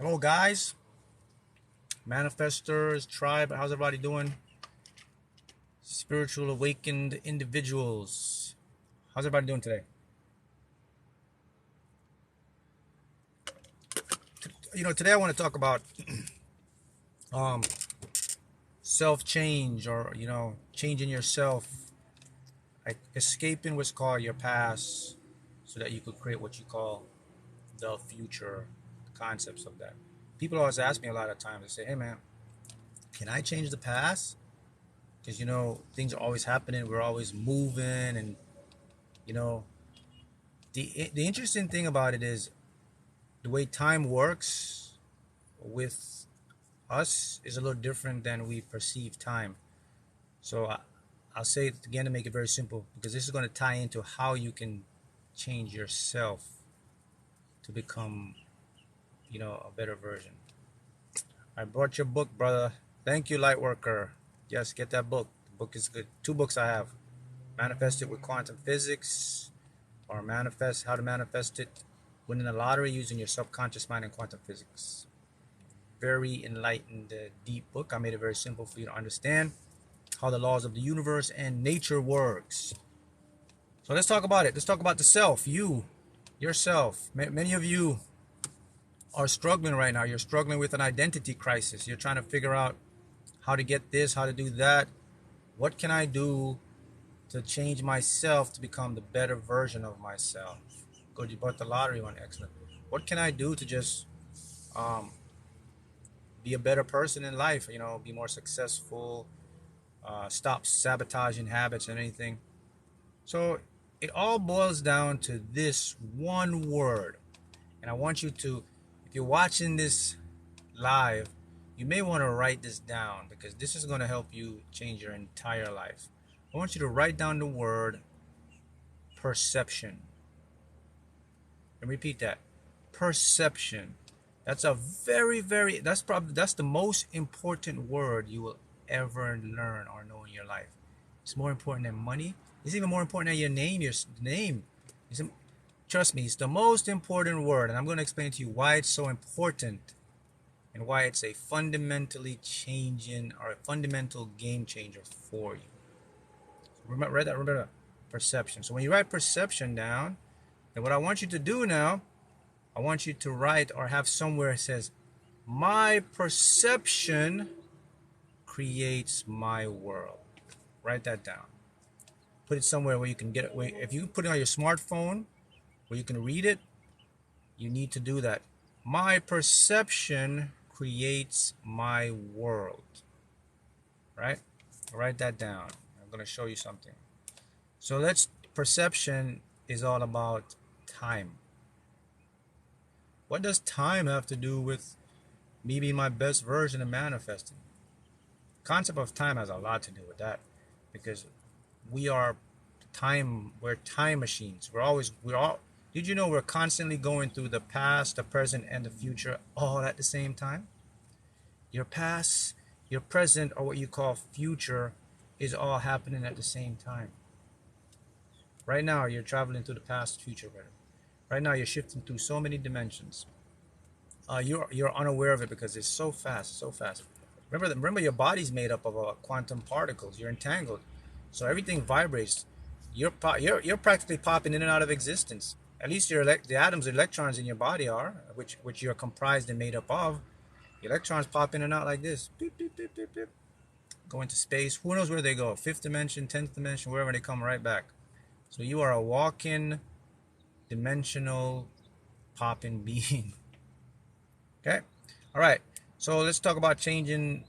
Hello, guys, manifestors, tribe. How's everybody doing? Spiritual awakened individuals. How's everybody doing today? Today I want to talk about um, self change, or changing yourself, like escaping what's called your past, so that you could create what you call the future. Concepts of that. People always ask me a lot of times. They say, "Hey, man, can I change the past?" Because things are always happening. We're always moving, and you know the interesting thing about it is the way time works with us is a little different than we perceive time. So I'll say it again to make it very simple, because this is going to tie into how you can change yourself to become, a better version. I brought your book, brother. Thank you, Lightworker. Yes, get that book. The book is good. Two books I have: Manifest It with Quantum Physics, or Manifest How to Manifest It Winning the Lottery Using Your Subconscious Mind and Quantum Physics. Very enlightened, deep book. I made it very simple for you to understand how the laws of the universe and nature works. So let's talk about it. Let's talk about the self, yourself. Many of you are struggling right now. You're struggling with an identity crisis. You're trying to figure out how to get this, how to do that. What can I do to change myself to become the better version of myself? Good, you bought the lottery one. Excellent. What can I do to just um, be a better person in life? Be more successful, stop sabotaging habits and anything. So it all boils down to this one word. And I want you to, if you're watching this live, you may want to write this down, because this is going to help you change your entire life. I want you to write down the word perception. And repeat that. Perception. That's a that's the most important word you will ever learn or know in your life. It's more important than money. It's even more important than your name. Your name. Trust me, it's the most important word. And I'm going to explain to you why it's so important, and why it's a fundamentally changing, or a fundamental game changer for you. Remember that. Remember that. Perception. So when you write perception down, then what I want you to do now, I want you to write, or have somewhere it says, my perception creates my world. Write that down. Put it somewhere where you can get it. If you put it on your smartphone where you can read it, you need to do that. My perception creates my world. Right? Write that down. I'm going to show you something. So perception is all about time. What does time have to do with me being my best version of manifesting? The concept of time has a lot to do with that, because we're time machines. Did you know we're constantly going through the past, the present, and the future all at the same time? Your past, your present, or what you call future, is all happening at the same time. Right now, you're traveling through the past, future, right now you're shifting through so many dimensions. You're unaware of it because it's so fast, so fast. Remember, your body's made up of quantum particles. You're entangled, so everything vibrates. You're practically popping in and out of existence. At least the atoms, electrons in your body are, which you're comprised and made up of. The electrons pop in and out like this. Beep, beep, beep, beep, beep. Go into space. Who knows where they go? Fifth dimension, 10th dimension, wherever, they come right back. So you are a walking dimensional popping being. Okay. All right. So let's talk about changing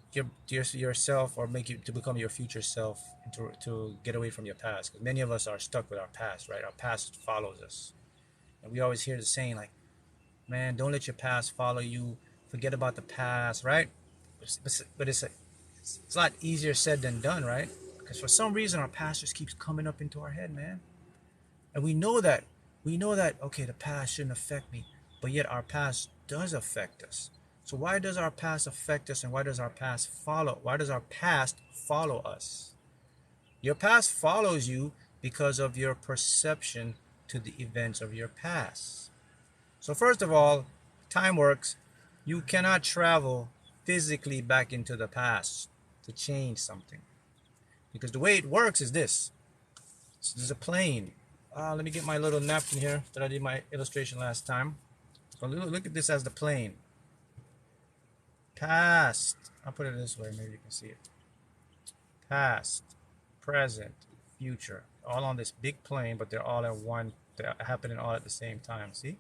yourself, or make you to become your future self, and to get away from your past. Because many of us are stuck with our past, right? Our past follows us, and we always hear the saying like, "Man, don't let your past follow you. Forget about the past," right? But it's a lot easier said than done, right? Because for some reason our past just keeps coming up into our head, man, and we know that. Okay, the past shouldn't affect me, but yet our past does affect us. So why does our past affect us, and why does our past follow us? Your past follows you because of your perception to the events of your past. So first of all, time works. You cannot travel physically back into the past to change something. Because the way it works is this. So there's a plane. Let me get my little napkin here that I did my illustration last time. So look at this as the plane. Past. I'll put it this way, maybe you can see it. Past, present, future. All on this big plane, but they're all at one. They're happening all at the same time. See?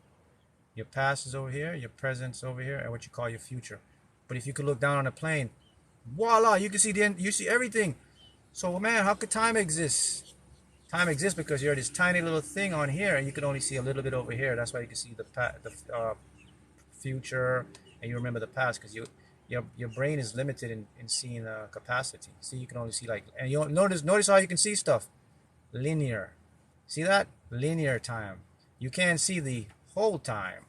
Your past is over here, your present's over here, and what you call your future. But if you could look down on a plane, voila, you can see the end, you see everything. So man, how could time exist? Time exists because you're this tiny little thing on here, and you can only see a little bit over here. That's why you can see the future, and you remember the past because your brain is limited in seeing capacity. See, you can only see like, and you notice how you can see stuff linear. See that? Linear time. You can't see the whole time,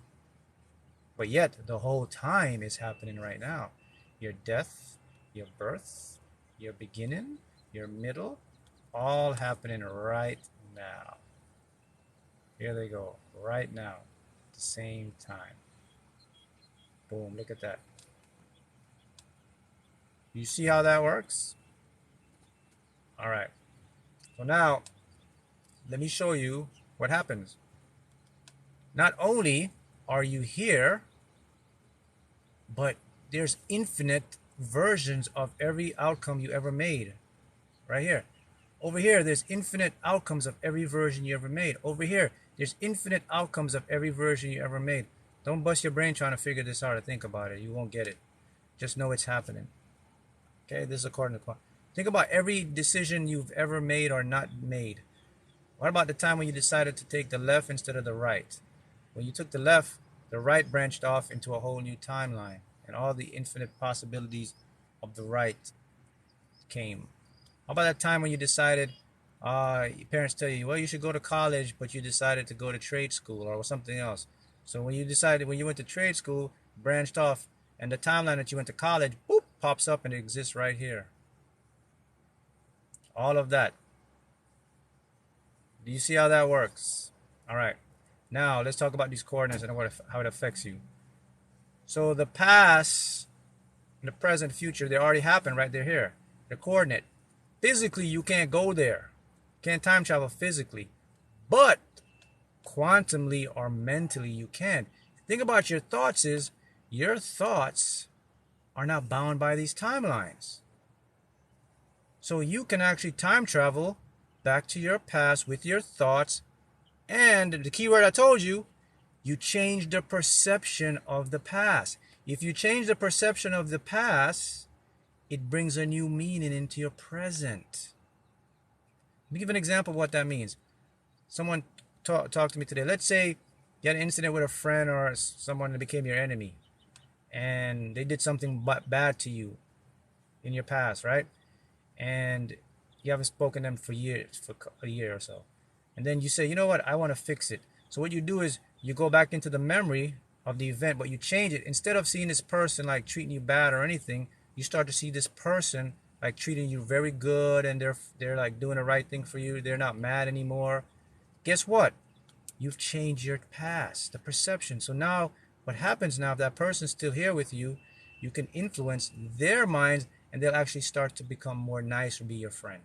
but yet the whole time is happening right now. Your death, your birth, your beginning, your middle, all happening right now. Here they go, right now, at the same time. Boom, look at that. You see how that works? All right. So now, let me show you what happens. Not only are you here, but there's infinite versions of every outcome you ever made. Right here. Over here, there's infinite outcomes of every version you ever made. Over here, there's infinite outcomes of every version you ever made. Don't bust your brain trying to figure this out or think about it. You won't get it. Just know it's happening. Okay, this is according to quantum. Think about every decision you've ever made or not made. What about the time when you decided to take the left instead of the right? When you took the left, the right branched off into a whole new timeline, and all the infinite possibilities of the right came. How about that time when you decided, your parents tell you, well, you should go to college, but you decided to go to trade school or something else. So when you went to trade school, branched off, and the timeline that you went to college, boop, pops up and it exists right here. All of that. Do you see how that works? All right. Now let's talk about these coordinates and how it affects you. So the past, the present, future, they already happened right there here. The coordinate. Physically, you can't go there. Can't time travel physically. But quantumly or mentally, you can. Think about your thoughts is, your thoughts are not bound by these timelines. So you can actually time travel back to your past with your thoughts. And the key word I told you, you change the perception of the past. If you change the perception of the past, it brings a new meaning into your present. Let me give an example of what that means. Someone talked to me today. Let's say you had an incident with a friend or someone that became your enemy, and they did something bad to you in your past, right? And you haven't spoken to them for years, for a year or so. And then you say, you know what, I want to fix it. So what you do is you go back into the memory of the event, but you change it. Instead of seeing this person like treating you bad or anything, you start to see this person like treating you very good, and they're like doing the right thing for you. They're not mad anymore. Guess what? You've changed your past, the perception. So now what happens now, if that person's still here with you, you can influence their minds, and they'll actually start to become more nice or be your friend.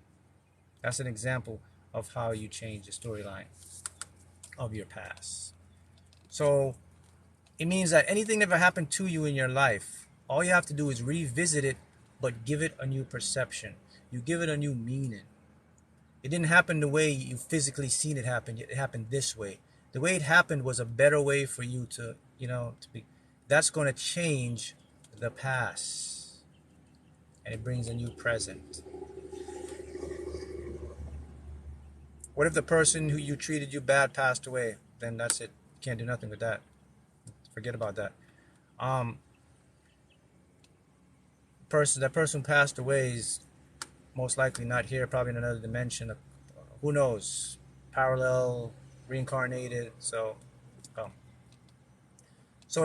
That's an example of how you change the storyline of your past. So it means that anything that ever happened to you in your life, all you have to do is revisit it, but give it a new perception. You give it a new meaning. It didn't happen the way you physically seen it happen. It happened this way. The way it happened was a better way for you to, to be. That's going to change the past, and it brings a new present. What if the person who you treated you bad passed away? Then that's it. You can't do nothing with that. Forget about that. That person who passed away is most likely not here, probably in another dimension. Who knows? Parallel, reincarnated. So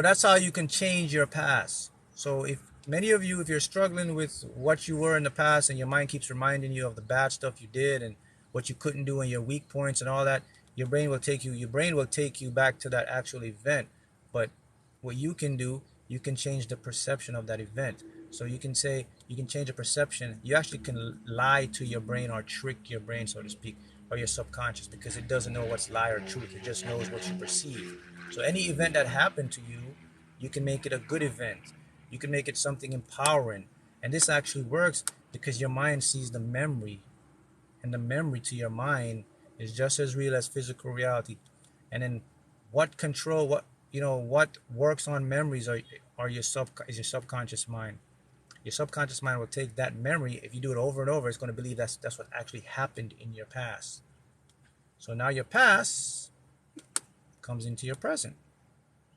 that's how you can change your past. So if you're struggling with what you were in the past, and your mind keeps reminding you of the bad stuff you did and what you couldn't do and your weak points and all that, your brain will take you back to that actual event. But what you can do, you can change the perception of that event. So you can say, you can change the perception. You actually can lie to your brain or trick your brain, so to speak, or your subconscious, because it doesn't know what's lie or truth. It just knows what you perceive. So any event that happened to you, you can make it a good event. You can make it something empowering. And this actually works because your mind sees the memory, and the memory to your mind is just as real as physical reality. And then what control, what, what works on memories are is your subconscious mind. Your subconscious mind will take that memory. If you do it over and over, it's going to believe that's what actually happened in your past. So now your past comes into your present.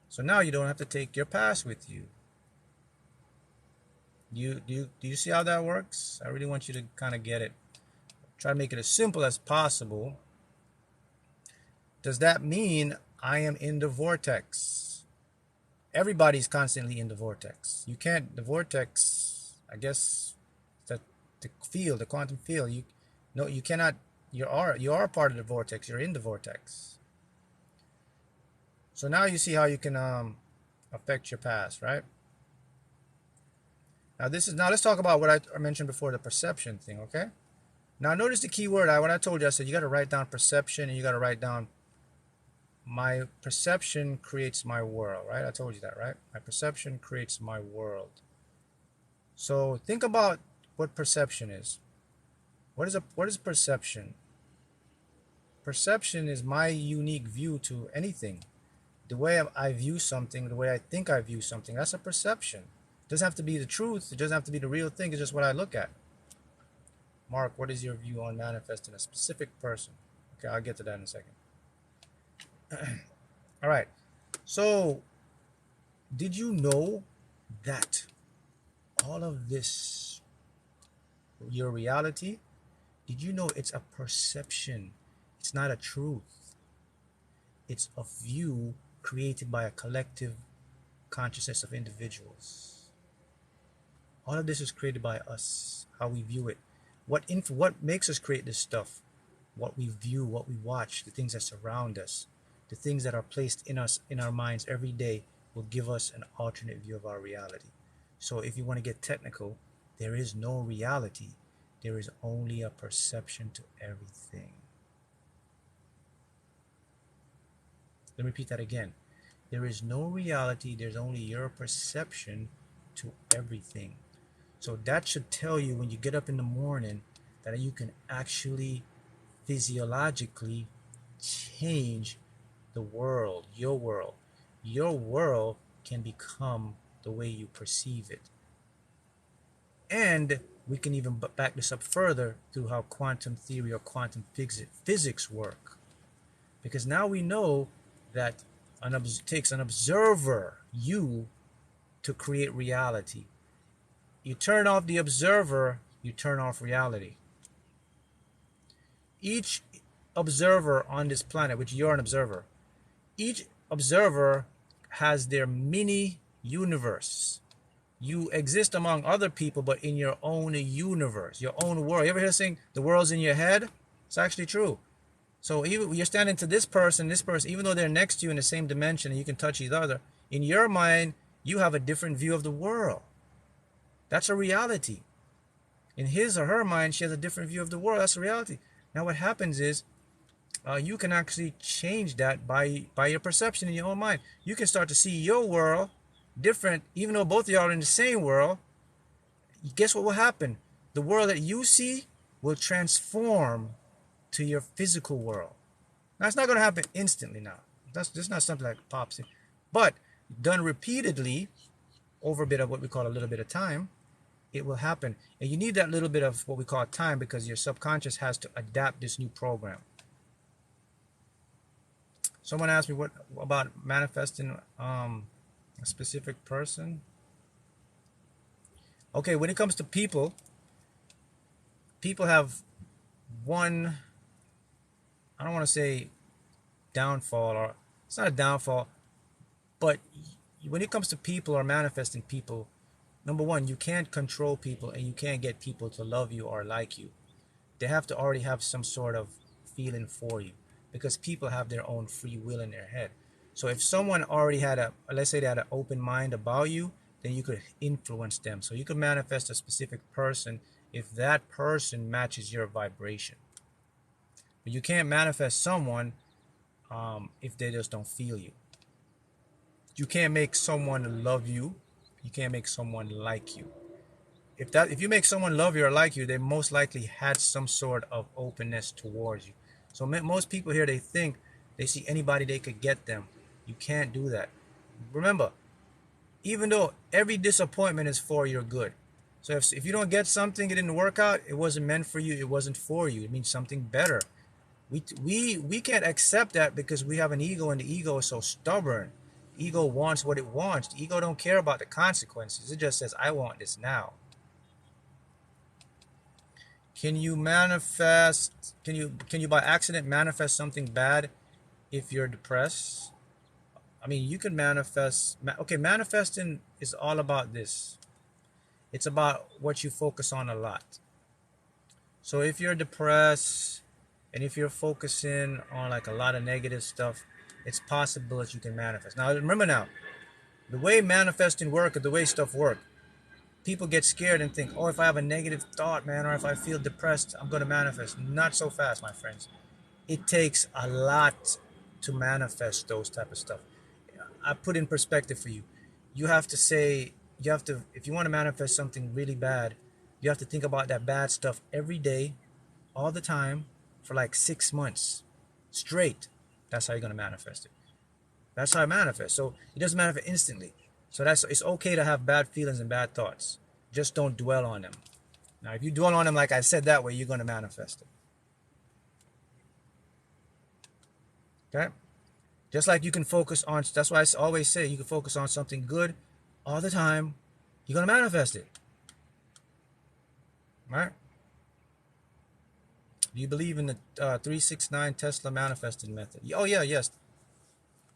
So now you don't have to take your past with you. Do you see how that works? I really want you to kind of get it. Try to make it as simple as possible. Does that mean I am in the vortex? Everybody's constantly in the vortex. You can't, the vortex, I guess, the field, the quantum field, you cannot, you are part of the vortex. You're in the vortex. So now you see how you can affect your past, right? Now let's talk about what I mentioned before, the perception thing, okay? Now notice the key word. What I told you, I said you got to write down perception, and you got to write down my perception creates my world, right? I told you that, right? My perception creates my world. So think about what perception is. What is perception? Perception is my unique view to anything. The way I view something, the way I think I view something, that's a perception. It doesn't have to be the truth. It doesn't have to be the real thing. It's just what I look at. Mark, what is your view on manifesting a specific person? Okay, I'll get to that in a second. All right. So, did you know that all of this, your reality, did you know it's a perception? It's not a truth. It's a view created by a collective consciousness of individuals. All of this is created by us, how we view it. What makes us create this stuff? What we view, what we watch, the things that surround us, the things that are placed in us, in our minds every day, will give us an alternate view of our reality. So if you want to get technical, there is no reality. There is only a perception to everything. Let me repeat that again. There is no reality. There's only your perception to everything. So that should tell you when you get up in the morning that you can actually physiologically change the world, your world. Your world can become the way you perceive it. And we can even back this up further through how quantum theory or quantum physics work. Because now we know that it takes an observer, you, to create reality. You turn off the observer, you turn off reality. Each observer on this planet, which you're an observer, each observer has their mini universe. You exist among other people, but in your own universe, your own world. You ever hear saying the world's in your head? It's actually true. So even you're standing to this person, even though they're next to you in the same dimension and you can touch each other, in your mind, you have a different view of the world. That's a reality. In his or her mind, she has a different view of the world. That's a reality. Now what happens is, you can actually change that by your perception in your own mind. You can start to see your world different, even though both of y'all are in the same world. Guess what will happen? The world that you see will transform to your physical world. Now, it's not going to happen instantly now. That's just not something that pops in. But done repeatedly, over a bit of what we call a little bit of time, it will happen. And you need that little bit of what we call time because your subconscious has to adapt this new program. Someone asked me what about manifesting a specific person. Okay, when it comes to people have one, I don't want to say downfall, or it's not a downfall, but when it comes to people or manifesting people, number one, you can't control people and you can't get people to love you or like you. They have to already have some sort of feeling for you because people have their own free will in their head. So if someone already had let's say they had an open mind about you, then you could influence them. So you could manifest a specific person if that person matches your vibration. But you can't manifest someone if they just don't feel you. You can't make someone love you. You can't make someone like you. If you make someone love you or like you, they most likely had some sort of openness towards you. So most people here, they think they see anybody they could get them. You can't do that. Remember, even though every disappointment is for your good. So if you don't get something, it didn't work out, it wasn't meant for you, it wasn't for you. It means something better. We can't accept that because we have an ego, and the ego is so stubborn. The ego wants what it wants. The ego don't care about the consequences. It just says, I want this now. Can you manifest, can you by accident manifest something bad if you're depressed? I mean, you can manifest. Okay, manifesting is all about this. It's about what you focus on a lot. So if you're depressed and if you're focusing on like a lot of negative stuff, it's possible that you can manifest. Now, remember now, the way manifesting work or the way stuff work, people get scared and think, oh, if I have a negative thought, man, or if I feel depressed, I'm going to manifest. Not so fast, my friends. It takes a lot to manifest those type of stuff. I put in perspective for you. You have to say, if you want to manifest something really bad, you have to think about that bad stuff every day, all the time, for like 6 months straight. That's how you're going to manifest it. That's how I manifest. So it doesn't manifest instantly. So it's okay to have bad feelings and bad thoughts. Just don't dwell on them. Now, if you dwell on them, like I said, that way, you're going to manifest it. Okay? Just like you can focus on, that's why I always say you can focus on something good all the time, you're going to manifest it. Right? Do you believe in the 369 Tesla manifesting method? Oh, yeah, yes.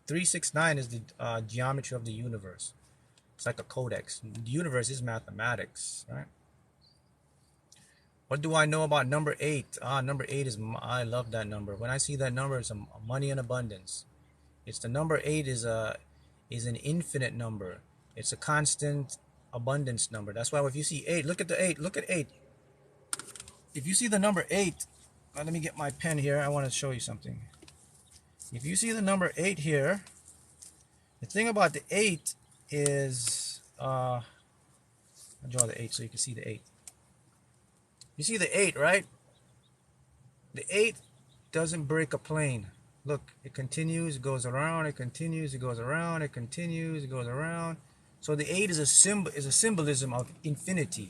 369 is the geometry of the universe. It's like a codex. The universe is mathematics, right? What do I know about number 8? Number 8 is, I love that number. When I see that number, it's a money and abundance. It's the number 8 is an infinite number. It's a constant abundance number. That's why if you see 8, look at the 8. Look at 8. If you see the number 8, let me get my pen here. I want to show you something. If you see the number 8 here, the thing about the 8 is, I'll draw the 8 so you can see the 8. You see the 8, right? The 8 doesn't break a plane. Look, it continues, it goes around, it continues, it goes around, it continues, it goes around. So the 8 is a symbolism of infinity.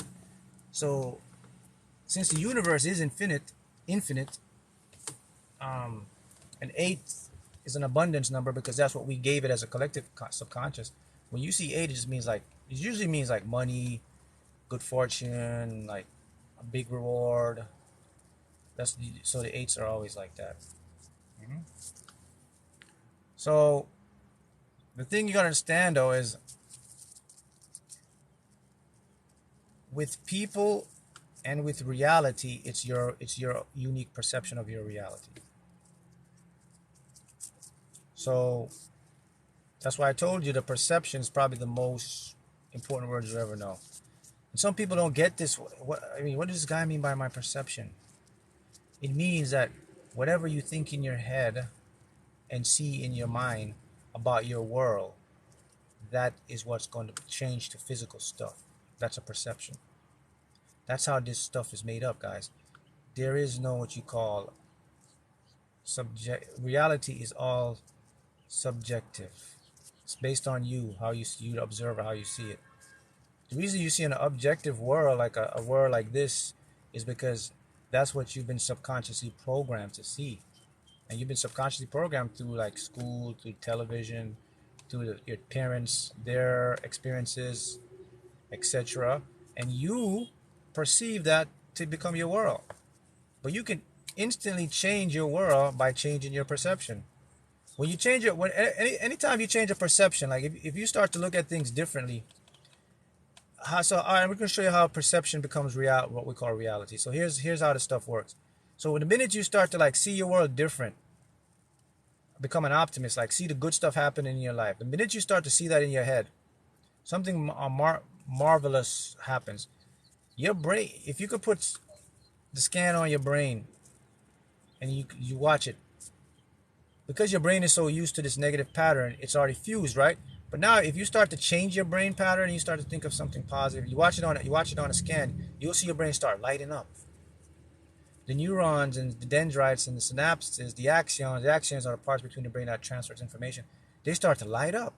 So since the universe is infinite, an 8 is an abundance number because that's what we gave it as a collective subconscious. When you see 8, it usually means like money, good fortune, like a big reward. So the 8s are always like that. So the thing you gotta understand though is, with people and with reality, it's your unique perception of your reality. So that's why I told you the perception is probably the most important word you ever know. And some people don't get this. What does this guy mean by my perception? It means that whatever you think in your head and see in your mind about your world, that is what's going to change to physical stuff. That's a perception. That's how this stuff is made up, guys. There is no what you call reality is all subjective. It's based on you, how you observe or how you see it. The reason you see an objective world, like a world like this, is because that's what you've been subconsciously programmed to see. And you've been subconsciously programmed through like school, through television, through your parents, their experiences, etc. And you perceive that to become your world. But you can instantly change your world by changing your perception. When you change it, anytime you change a perception, like if you start to look at things differently, all right, we're going to show you how perception becomes what we call reality. So here's how this stuff works. So the minute you start to like see your world different, become an optimist, like see the good stuff happen in your life. The minute you start to see that in your head, something marvelous happens. Your brain, if you could put the scan on your brain and you watch it, because your brain is so used to this negative pattern, it's already fused, right? But now if you start to change your brain pattern and you start to think of something positive, you watch it on a scan, you'll see your brain start lighting up. The neurons and the dendrites and the synapses, the axons are the parts between the brain that transfers information. They start to light up,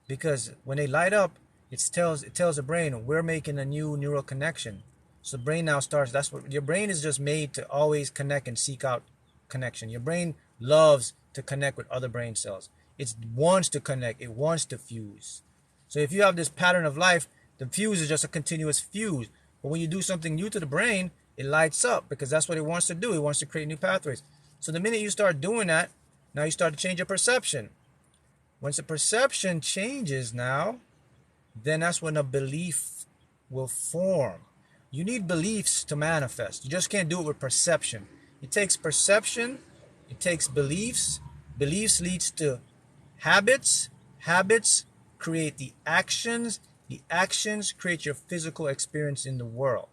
because when they light up, it tells the brain we're making a new neural connection. So the brain now starts. That's what your brain is just made to always connect and seek out connection. Your brain loves to connect with other brain cells. It wants to connect. It wants to fuse. So if you have this pattern of life, the fuse is just a continuous fuse. But when you do something new to the brain, it lights up, because that's what it wants to do. It wants to create new pathways. So the minute you start doing that, now you start to change your perception. Once the perception changes now, then that's when a belief will form. You need beliefs to manifest. You just can't do it with perception. It takes perception. It takes beliefs. Beliefs leads to habits. Habits create the actions. The actions create your physical experience in the world.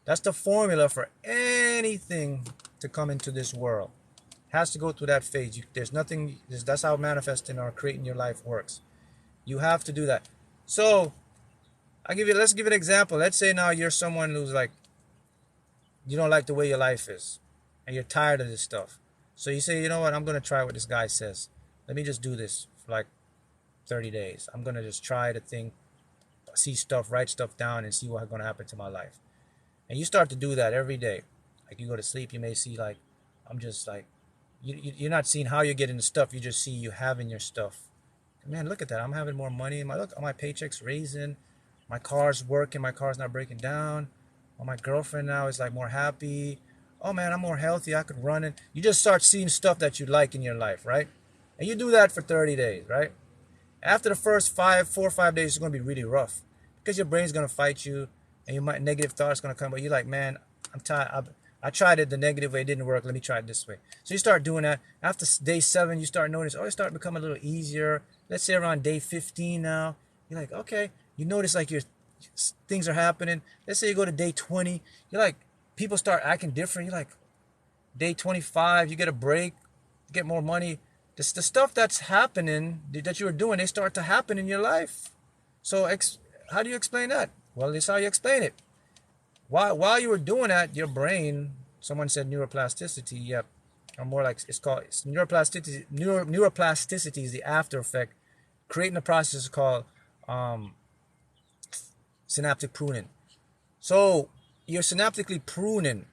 That's the formula for anything to come into this world. It has to go through that phase. There's nothing. That's how manifesting or creating your life works. You have to do that. So let's give it an example. Let's say now you're someone who's like, you don't like the way your life is, and you're tired of this stuff. So you say, you know what, I'm going to try what this guy says. Let me just do this for like 30 days. I'm going to just try to think, see stuff, write stuff down, and see what's going to happen to my life. And you start to do that every day. Like you go to sleep, you may see like, I'm just like, you're not seeing how you're getting the stuff. You just see you having your stuff. Man, look at that. I'm having more money. Look, my paycheck's raising. My car's working. My car's not breaking down. Oh, my girlfriend now is like more happy. Oh man, I'm more healthy. I could run it. You just start seeing stuff that you like in your life, right? And you do that for 30 days, right? After the first 4 or 5 days, it's going to be really rough, because your brain's going to fight you, and negative thoughts going to come. But you're like, man, I'm tired. I tried it the negative way. It didn't work. Let me try it this way. So you start doing that. After day 7, you start noticing, it started becoming a little easier. Let's say around day 15 now, you're like, okay. You notice like things are happening. Let's say you go to day 20. You're like, people start acting different. You're like, day 25, you get a break, you get more money. The stuff that's happening, that you were doing, they start to happen in your life. So how do you explain that? Well, this is how you explain it. While you were doing that, your brain, someone said neuroplasticity, yep, or more like it's neuroplasticity. Neuroplasticity is the after effect. Creating a process called synaptic pruning. So you're synaptically pruning,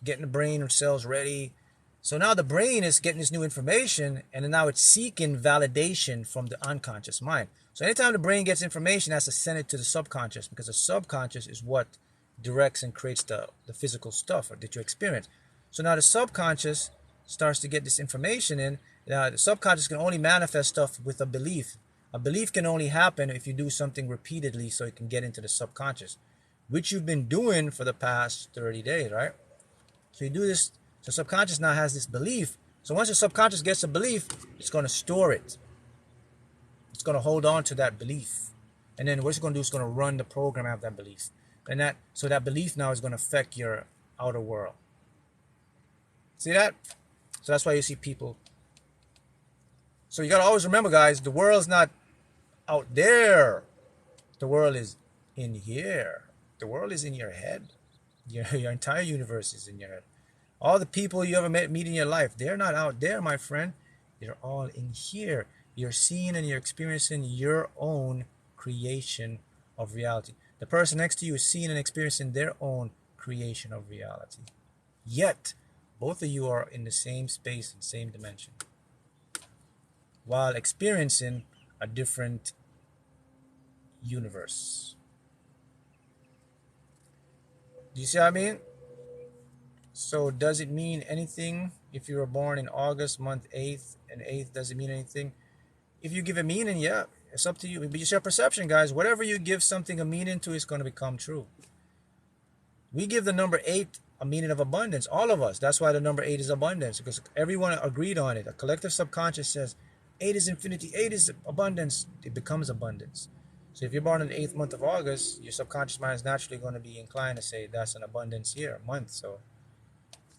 getting the brain cells ready. So now the brain is getting this new information, and now it's seeking validation from the unconscious mind. So anytime the brain gets information, it has to send it to the subconscious, because the subconscious is what directs and creates the physical stuff that you experience. So now the subconscious starts to get this information in. Now the subconscious can only manifest stuff with a belief. A belief can only happen if you do something repeatedly, so it can get into the subconscious, which you've been doing for the past 30 days, right? So you do this. So subconscious now has this belief. So once the subconscious gets a belief, it's going to store it. It's going to hold on to that belief. And then what it's going to do is going to run the program out of that belief. And that belief now is going to affect your outer world. See that? So that's why you see people. So you got to always remember, guys, the world's not out there. The world is in here. The world is in your head. Your entire universe is in your head. All the people you ever meet in your life, they're not out there, my friend. They're all in here. You're seeing and you're experiencing your own creation of reality. The person next to you is seeing and experiencing their own creation of reality. Yet, both of you are in the same space and same dimension, while experiencing a different universe. Do you see what I mean? So does it mean anything if you were born in August, month 8th, and 8th, does it mean anything? If you give a meaning, yeah, it's up to you. But it's your perception, guys. Whatever you give something a meaning to is going to become true. We give the number 8 a meaning of abundance. All of us. That's why the number 8 is abundance, because everyone agreed on it. A collective subconscious says 8 is infinity, 8 is abundance. It becomes abundance. So if you're born in the 8th month of August, your subconscious mind is naturally going to be inclined to say that's an abundance year, month. So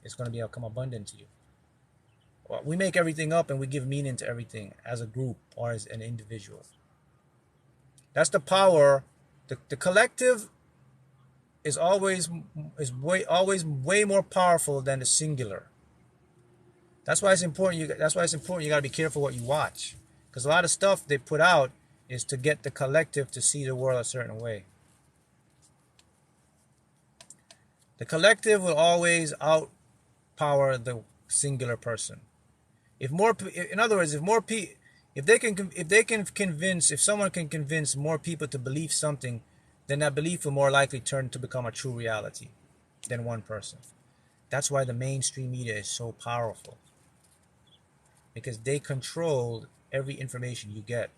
it's going to become abundant to you. Well, we make everything up and we give meaning to everything as a group or as an individual. That's the power. The collective is always way more powerful than the singular. That's why it's important. You got to be careful what you watch, because a lot of stuff they put out is to get the collective to see the world a certain way. The collective will always outpower the singular person. In other words, if someone can convince more people to believe something, then that belief will more likely turn to become a true reality than one person. That's why the mainstream media is so powerful, because they control every information you get.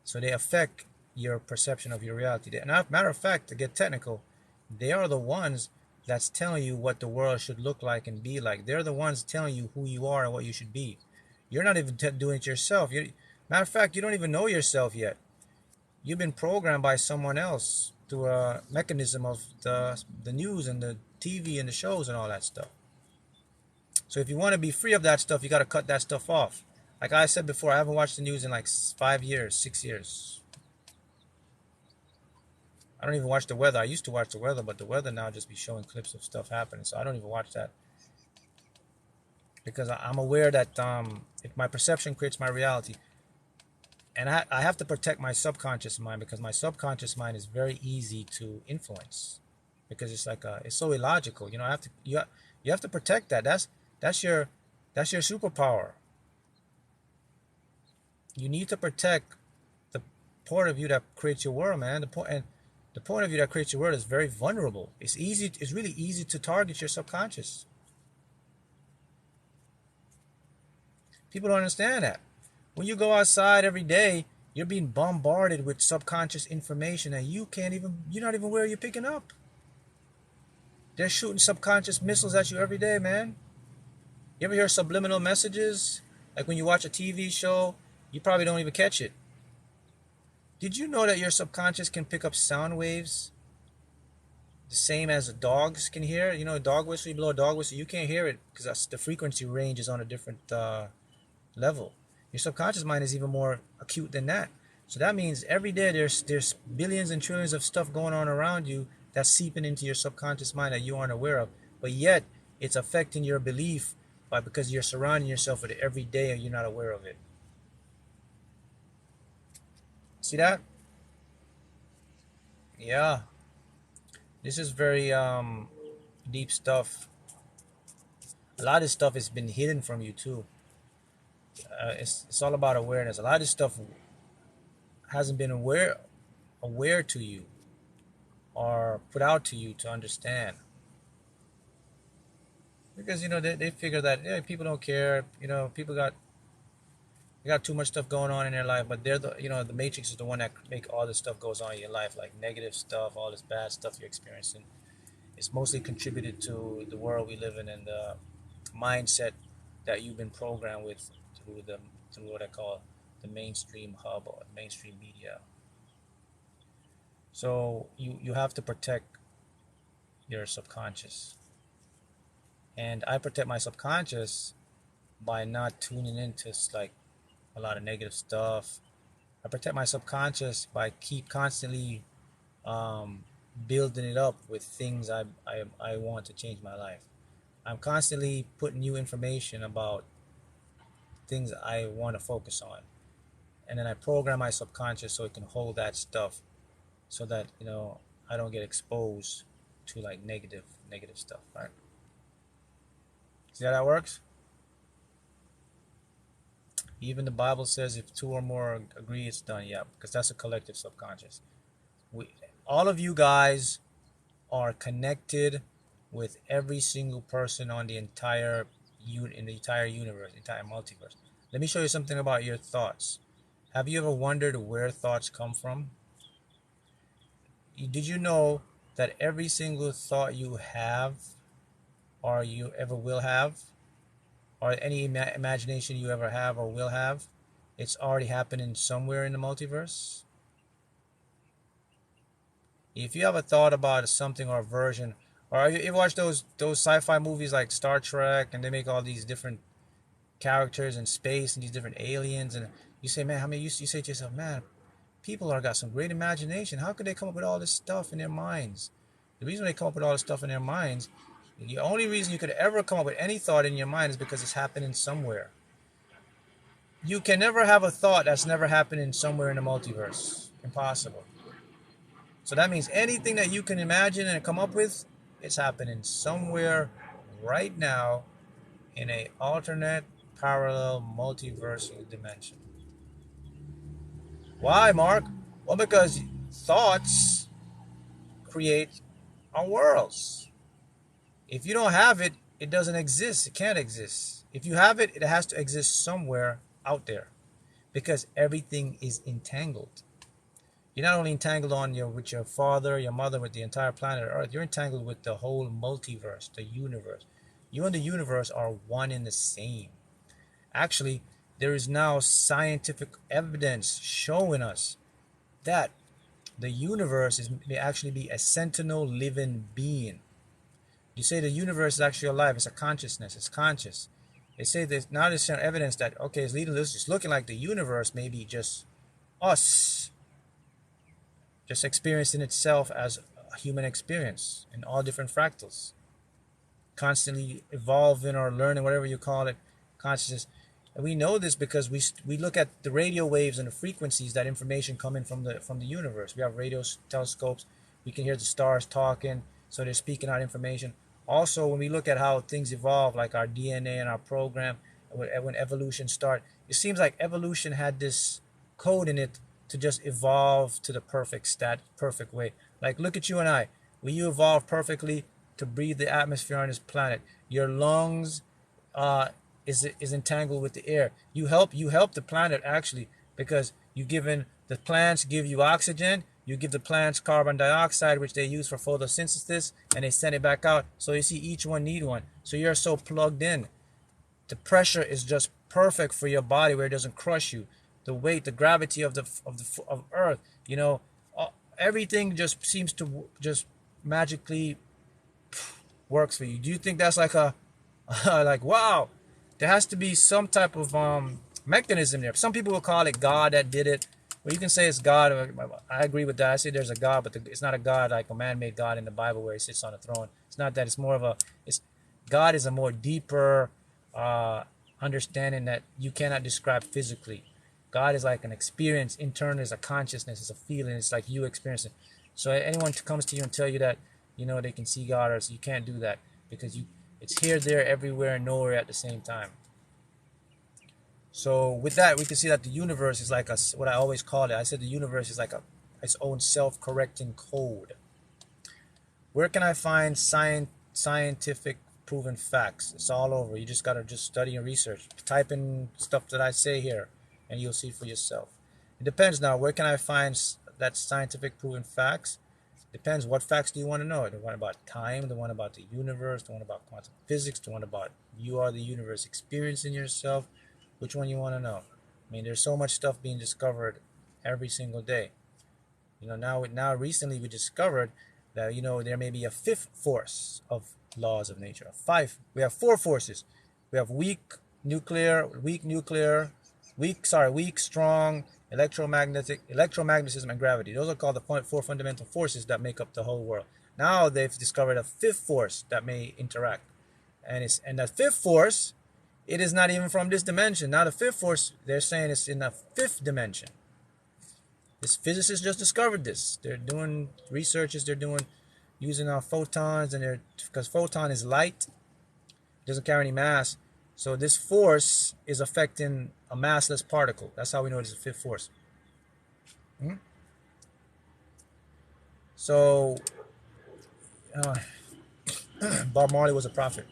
So they affect your perception of your reality. And matter of fact, to get technical, they are the ones that's telling you what the world should look like and be like. They're the ones telling you who you are and what you should be. You're not even doing it yourself. Matter of fact, you don't even know yourself yet. You've been programmed by someone else through a mechanism of the news and the TV and the shows and all that stuff. So if you want to be free of that stuff, you got to cut that stuff off. Like I said before, I haven't watched the news in like 5 years, 6 years. I don't even watch the weather. I used to watch the weather, but the weather now just be showing clips of stuff happening. So I don't even watch that, because I'm aware that if my perception creates my reality. And I have to protect my subconscious mind, because my subconscious mind is very easy to influence, because it's like it's so illogical. You know, you have to protect that. That's your superpower. You need to protect the point of view that creates your world, man. The point of view that creates your world is very vulnerable. It's really easy to target your subconscious. People don't understand that. When you go outside every day, you're being bombarded with subconscious information that you're not even aware you're picking up. They're shooting subconscious missiles at you every day, man. You ever hear subliminal messages? Like when you watch a TV show, you probably don't even catch it. Did you know that your subconscious can pick up sound waves the same as dogs can hear? You know, a dog whistle, you blow a dog whistle, you can't hear it because the frequency range is on a different level. Your subconscious mind is even more acute than that. So that means every day there's billions and trillions of stuff going on around you that's seeping into your subconscious mind that you aren't aware of. But yet it's affecting your belief because you're surrounding yourself with it every day and you're not aware of it. See that? Yeah. This is very deep stuff. A lot of this stuff has been hidden from you too. It's all about awareness. A lot of this stuff hasn't been aware to you or put out to you to understand, because you know they figure that people don't care. You know, they got too much stuff going on in their life, but they're the matrix is the one that make all this stuff goes on in your life, like negative stuff, all this bad stuff you're experiencing. It's mostly contributed to the world we live in and the mindset that you've been programmed with through what I call the mainstream hub or mainstream media. So you have to protect your subconscious. And I protect my subconscious by not tuning into like a lot of negative stuff. I protect my subconscious by keep constantly building it up with things I want to change my life. I'm constantly putting new information about things I want to focus on. And then I program my subconscious so it can hold that stuff so that, I don't get exposed to like negative stuff, right? See how that works? Even the Bible says if two or more agree, it's done. Yeah, because that's a collective subconscious. All of you guys are connected with every single person on the entire universe, entire multiverse. Let me show you something about your thoughts. Have you ever wondered where thoughts come from? Did you know that every single thought you have or you ever will have, or any imagination you ever have or will have, it's already happening somewhere in the multiverse. If you have a thought about something or a version, or you watch those sci-fi movies like Star Trek, and they make all these different characters in space and these different aliens, and you say, man, you say to yourself, man, people are got some great imagination. How could they come up with all this stuff in their minds? The reason they come up with all this stuff in their minds, the only reason you could ever come up with any thought in your mind is because it's happening somewhere. You can never have a thought that's never happening somewhere in the multiverse. Impossible. So that means anything that you can imagine and come up with, it's happening somewhere right now in a alternate parallel multiversal dimension. Why, Mark? Well, because thoughts create our worlds. If you don't have it, it doesn't exist. It can't exist. If you have it, it has to exist somewhere out there, because everything is entangled. You're not only entangled with your father, your mother, with the entire planet Earth. You're entangled with the whole multiverse, the universe. You and the universe are one and the same. Actually, there is now scientific evidence showing us that the universe may actually be a sentinel living being. You say the universe is actually alive. It's a consciousness. It's conscious. They say that now there's some evidence that, okay, it's looking like the universe may be just us, just experiencing itself as a human experience in all different fractals, constantly evolving or learning, whatever you call it, consciousness. And we know this because we look at the radio waves and the frequencies, that information coming from the universe. We have radio telescopes. We can hear the stars talking, so they're speaking out information. Also, when we look at how things evolve, like our DNA and our program, when evolution started, it seems like evolution had this code in it to just evolve to the perfect way. Like, look at you and I. You evolved perfectly to breathe the atmosphere on this planet. Your lungs is entangled with the air. You help the planet, actually, because the plants give you oxygen. You give the plants carbon dioxide, which they use for photosynthesis, and they send it back out. So you see, each one need one. So you're so plugged in. The pressure is just perfect for your body, where it doesn't crush you. The weight, the gravity of Earth, everything just seems to just magically works for you. Do you think that's like a like, wow? There has to be some type of mechanism there. Some people will call it God that did it. Well, you can say it's God. I agree with that. I say there's a God, but it's not a God like a man-made God in the Bible where he sits on a throne. It's not that. It's more of God is a more deeper understanding that you cannot describe physically. God is like an experience. Internal is a consciousness. It's a feeling. It's like you experiencing. So anyone comes to you and tell you that they can see God, or you can't do that, because it's here, there, everywhere, and nowhere at the same time. So with that, we can see that the universe is like what I always call it. I said the universe is like its own self-correcting code. Where can I find scientific proven facts? It's all over. You just gotta study and research. Type in stuff that I say here, and you'll see for yourself. It depends now. Where can I find that scientific proven facts? Depends. What facts do you want to know? The one about time, the one about the universe, the one about quantum physics, the one about you are the universe experiencing yourself. Which one you want to know? I mean, there's so much stuff being discovered every single day. Now recently we discovered that there may be a fifth force of laws of nature. We have four forces. We have weak, strong, electromagnetism, and gravity. Those are called the four fundamental forces that make up the whole world. Now they've discovered a fifth force that may interact, and that fifth force, it is not even from this dimension. Now the fifth force, they're saying it's in the fifth dimension. This physicists just discovered this. They're doing researches. They're using photons, and because photon is light, it doesn't carry any mass. So this force is affecting a massless particle. That's how we know it's a fifth force. So Bob Marley was a prophet.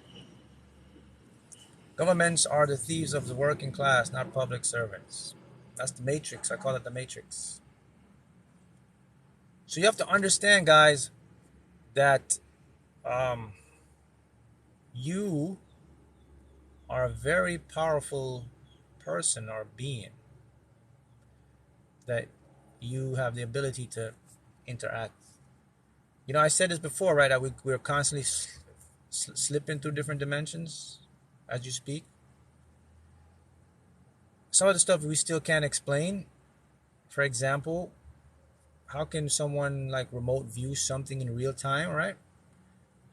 Governments are the thieves of the working class, not public servants. That's the matrix. I call it the matrix. So you have to understand, guys, that You are a very powerful person or being, that you have the ability to interact. You know, I said this before, right? That we're constantly slipping through different dimensions as you speak. Some of the stuff we still can't explain. For example, how can someone like remote view something in real time, right?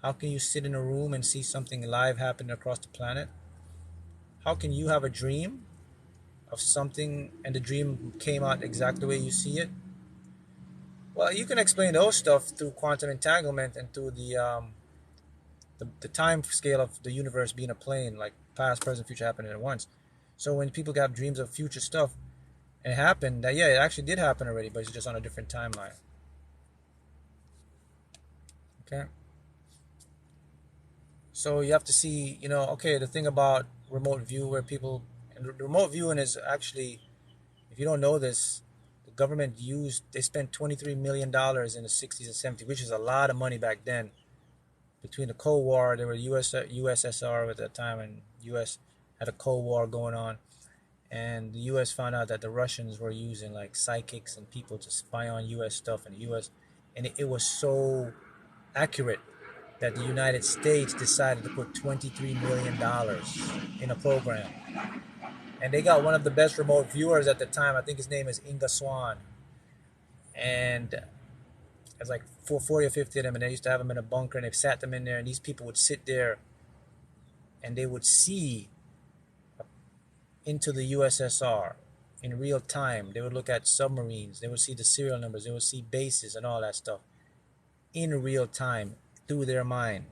How can you sit in a room and see something live happening across the planet? How can you have a dream of something and the dream came out exactly the way you see it? Well, you can explain those stuff through quantum entanglement and through the time scale of the universe being a plane, like past, present, future happening at once. So when people have dreams of future stuff and it happened, that yeah, it actually did happen already, but it's just on a different timeline. Okay. So you have to see, you know, okay, the thing about remote view where people, and remote viewing is actually, if you don't know this, the government they spent $23 million in the 60s and 70s, which is a lot of money back then. Between the Cold War, there were USSR at that time, and US had a Cold War going on. And the US found out that the Russians were using like psychics and people to spy on US stuff, and the US, and it was so accurate that the United States decided to put $23 million in a program. And they got one of the best remote viewers at the time. I think his name is Inga Swan. And there's like 40 or 50 of them, and they used to have them in a bunker, and they've sat them in there, and these people would sit there and they would see into the USSR in real time. They would look at submarines, they would see the serial numbers, they would see bases and all that stuff in real time through their mind.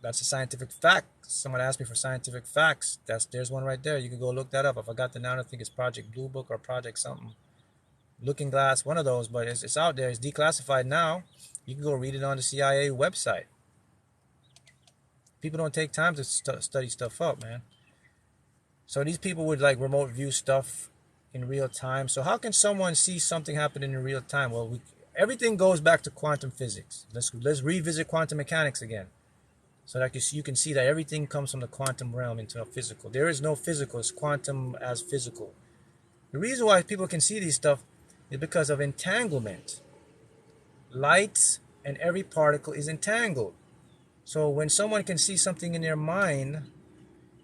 That's a scientific fact. Someone asked me for scientific facts. There's one right there. You can go look that up. I forgot the name. I think it's Project Blue Book or Project something. Looking Glass, one of those, but it's out there. It's declassified now. You can go read it on the CIA website. People don't take time to study stuff up, man. So these people would like remote view stuff in real time. So how can someone see something happening in real time? Well, everything goes back to quantum physics. Let's revisit quantum mechanics again, so that you can see that everything comes from the quantum realm into a physical. There is no physical. It's quantum as physical. The reason why people can see these stuff is because of entanglement. Light and every particle is entangled. So when someone can see something in their mind,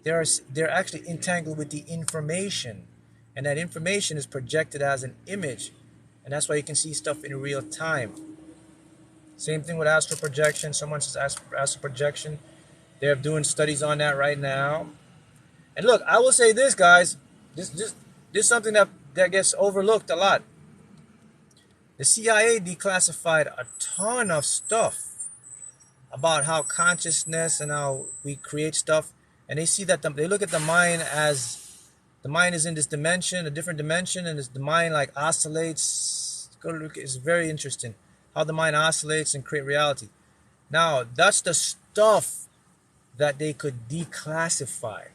they're actually entangled with the information, and that information is projected as an image, and that's why you can see stuff in real time. Same thing with astral projection. Someone says astral projection. They're doing studies on that right now. And look, I will say this, guys. This is something that gets overlooked a lot. The CIA declassified a ton of stuff about how consciousness and how we create stuff, and they see that they look at the mind as the mind is in this dimension, a different dimension, and the mind like oscillates. Go look. It's very interesting how the mind oscillates and create reality. Now that's the stuff that they could declassify.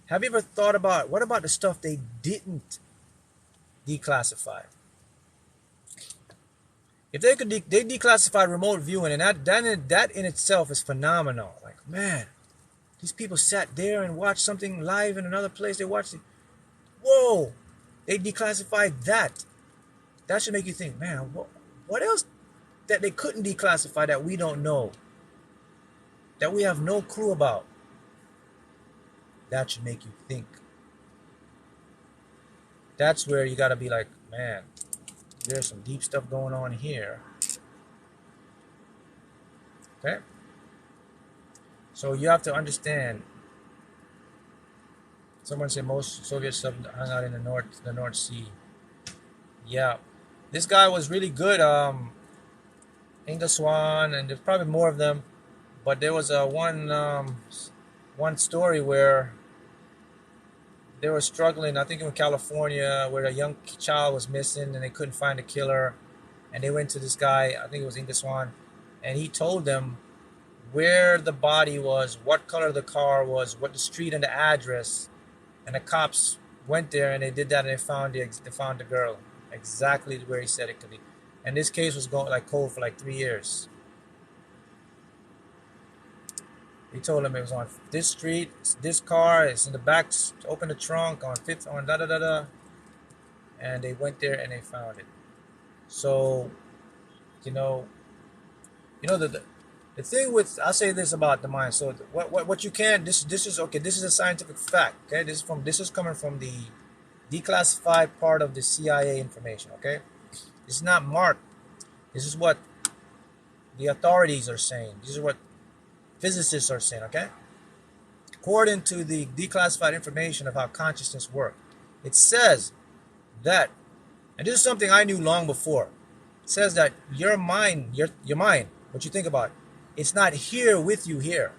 Have you ever thought about what about the stuff they didn't declassify? If they could, they declassified remote viewing, and that in itself is phenomenal. Like, man, these people sat there and watched something live in another place. They watched it. Whoa, they declassified that. That should make you think, man, what else that they couldn't declassify that we don't know, that we have no clue about? That should make you think. That's where you got to be like, man, there's some deep stuff going on here. Okay? So you have to understand. Someone said most Soviet stuff hung out in the North Sea. Yeah. This guy was really good. Inga Swan, and there's probably more of them. But there was one story where they were struggling, I think in California, where a young child was missing and they couldn't find the killer. And they went to this guy, I think it was Inga Swan, and he told them where the body was, what color the car was, what the street and the address. And the cops went there and they did that, and they found the girl exactly where he said it could be. And this case was going like cold for like 3 years. He told him it was on this street, it's this car, it's in the back, open the trunk on 5th, on da da da da. And they went there and they found it. So, you know, the thing with, I'll say this about the mind. So what you can, this is okay. This is a scientific fact. Okay, this is coming from the declassified part of the CIA information. Okay, this is not Mark. This is what the authorities are saying. This is what physicists are saying. Okay, according to the declassified information of how consciousness works, it says that, and this is something I knew long before. It says that your mind, your mind, what you think about, it's not here with you here.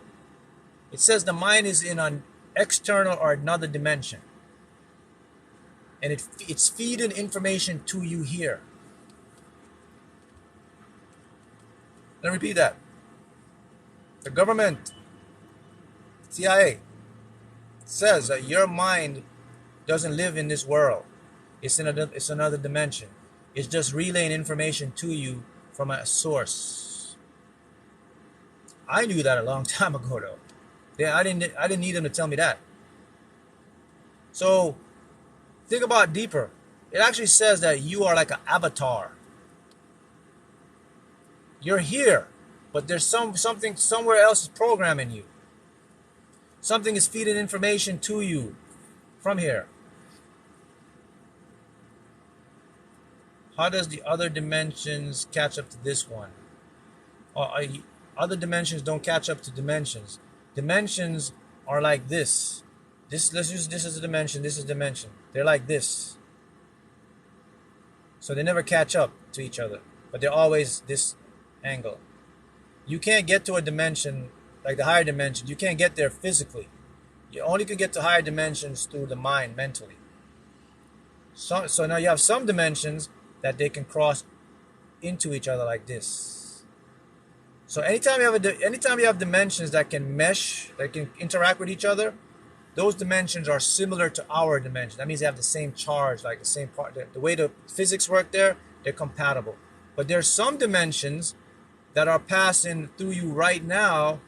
It says the mind is in an external or another dimension. And it's feeding information to you here. Let me repeat that. The government, CIA, says that your mind doesn't live in this world. It's another dimension. It's just relaying information to you from a source. I knew that a long time ago, though. Yeah, I didn't need them to tell me that. So think about deeper. It actually says that you are like an avatar. You're here, but there's something somewhere else is programming you. Something is feeding information to you from here. How does the other dimensions catch up to this one? Other dimensions don't catch up to dimensions. Dimensions are like this. Let's use this as a dimension. This is a dimension. They're like this. So they never catch up to each other, but they're always this angle. You can't get to a dimension like the higher dimension. You can't get there physically. You only can get to higher dimensions through the mind, mentally. So now you have some dimensions that they can cross into each other like this. So anytime you have dimensions that can mesh, that can interact with each other, those dimensions are similar to our dimension. That means they have the same charge, like the same part. The way the physics work there, they're compatible. But there's some dimensions that are passing through you right now,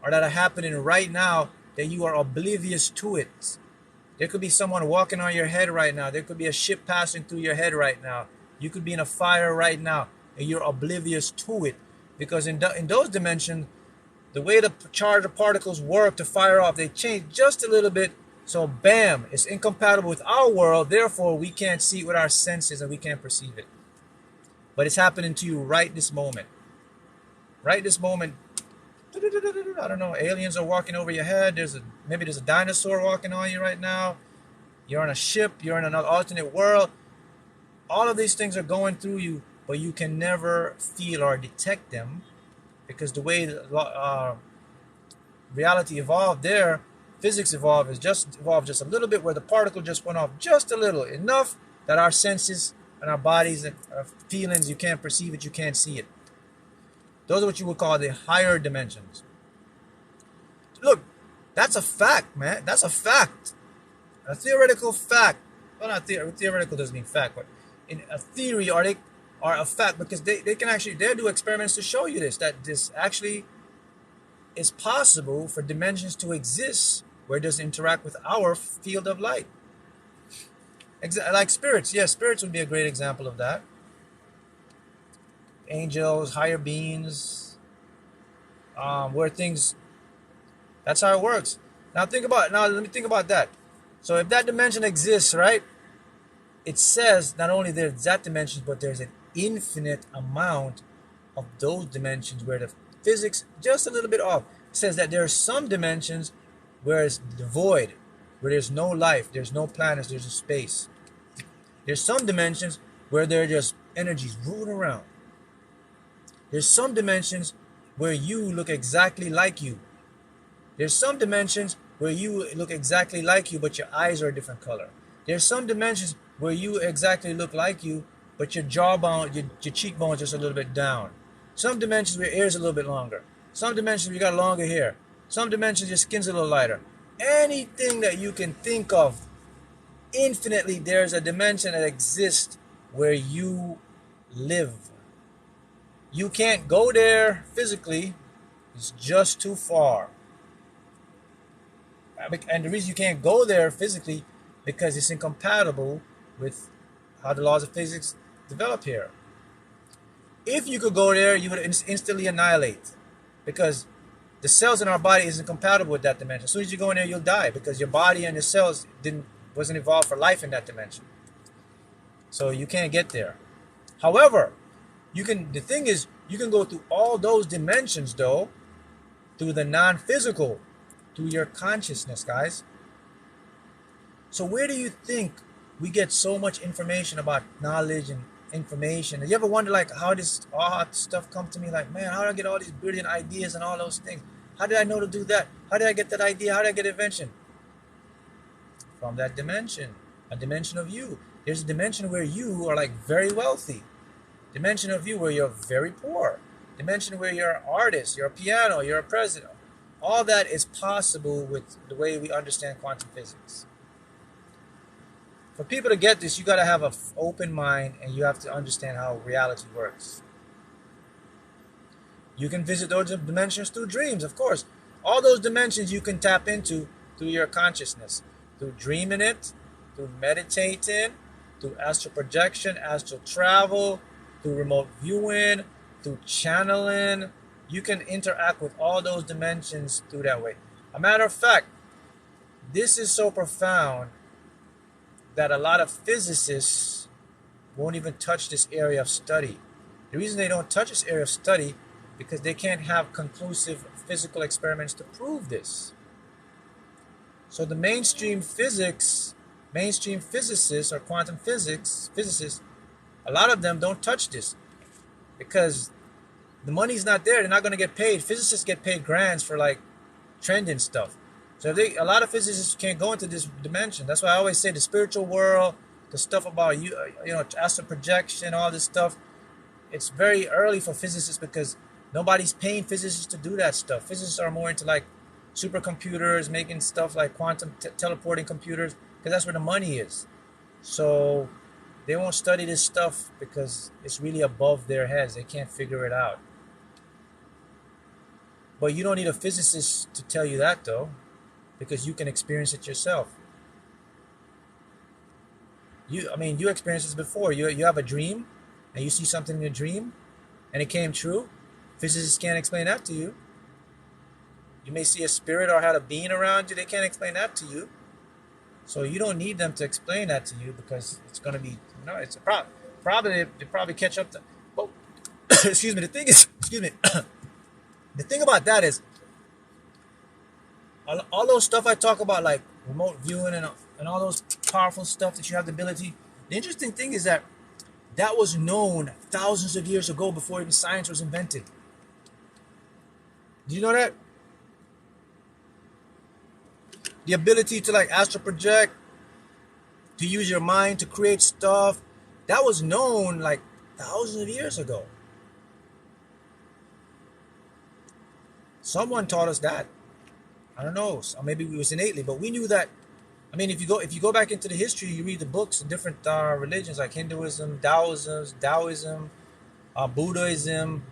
or that are happening right now, that you are oblivious to it. There could be someone walking on your head right now. There could be a ship passing through your head right now. You could be in a fire right now, and you're oblivious to it. Because in those dimensions, the way the charge of particles work to fire off, they change just a little bit. So bam, it's incompatible with our world. Therefore, we can't see it with our senses and we can't perceive it. But it's happening to you right this moment. Right this moment. I don't know, aliens are walking over your head. Maybe there's a dinosaur walking on you right now. You're on a ship. You're in another alternate world. All of these things are going through you, but you can never feel or detect them, because the way reality evolved there, physics evolved just a little bit, where the particle just went off just a little, enough that our senses and our bodies and our feelings, you can't perceive it, you can't see it. Those are what you would call the higher dimensions. Look, that's a fact, man. That's a fact. A theoretical fact. Well, not theoretical doesn't mean fact, but in a theory, are a fact, because they can actually, they do experiments to show you this, that this actually is possible for dimensions to exist where it doesn't interact with our field of light. Like spirits. Yeah, spirits would be a great example of that. Angels, higher beings, where things, that's how it works. Now let me think about that. So if that dimension exists, right, it says not only there's that dimension, but there's an infinite amount of those dimensions where the physics just a little bit off. It says that there are some dimensions where it's devoid, where there's no life, there's no planets, there's a space. There's some dimensions where there are just energies moving around. There's some dimensions where you look exactly like you. There's some dimensions where you look exactly like you, but your eyes are a different color. There's some dimensions where you exactly look like you, but your jawbone, your cheekbone's just a little bit down. Some dimensions where your hair's a little bit longer. Some dimensions where you got longer hair. Some dimensions your skin's a little lighter. Anything that you can think of, infinitely, there's a dimension that exists where you live. You can't go there physically. It's just too far. And the reason you can't go there physically, because it's incompatible with how the laws of physics develop here. If you could go there, you would instantly annihilate, because the cells in our body isn't compatible with that dimension. As soon as you go in there, you'll die, because your body and your cells wasn't evolved for life in that dimension. So you can't get there. However, the thing is, you can go through all those dimensions though, through the non-physical, through your consciousness, guys. So where do you think we get so much information about knowledge and information? You ever wonder like how this all stuff come to me? Like, man, how did I get all these brilliant ideas and all those things? How did I know to do that? How did I get that idea? How did I get invention? From that dimension, a dimension of you. There's a dimension where you are like very wealthy. Dimension of you where you're very poor. Dimension where you're an artist, you're a piano, you're a president. All that is possible with the way we understand quantum physics. For people to get this, you got to have an open mind, and you have to understand how reality works. You can visit those dimensions through dreams, of course. All those dimensions you can tap into through your consciousness, through dreaming it, through meditating, through astral projection, astral travel, through remote viewing, through channeling. You can interact with all those dimensions through that way. A matter of fact, this is so profound that a lot of physicists won't even touch this area of study. The reason they don't touch this area of study because they can't have conclusive physical experiments to prove this. So the mainstream physicists or quantum physicists, a lot of them don't touch this because the money's not there. They're not going to get paid. Physicists get paid grants for like trending stuff. So a lot of physicists can't go into this dimension. That's why I always say the spiritual world, the stuff about astral projection, all this stuff, it's very early for physicists because nobody's paying physicists to do that stuff. Physicists are more into like supercomputers, making stuff like quantum teleporting computers, because that's where the money is. So they won't study this stuff because it's really above their heads. They can't figure it out. But you don't need a physicist to tell you that though, because you can experience it yourself. You experienced this before. You have a dream and you see something in your dream and it came true. Physicists can't explain that to you. You may see a spirit or had a being around you. They can't explain that to you. So you don't need them to explain that to you because it's going to be, it's a problem. They probably catch up to, oh, excuse me. The thing is, the thing about that is, all those stuff I talk about, like remote viewing and all those powerful stuff that you have the ability. The interesting thing is that was known thousands of years ago before even science was invented. Do you know that? The ability to like astral project, to use your mind to create stuff, that was known like thousands of years ago. Someone taught us that. I don't know, or maybe it was innately, but we knew that. I mean, if you go back into the history, you read the books of different religions like Hinduism, Taoism, Buddhism,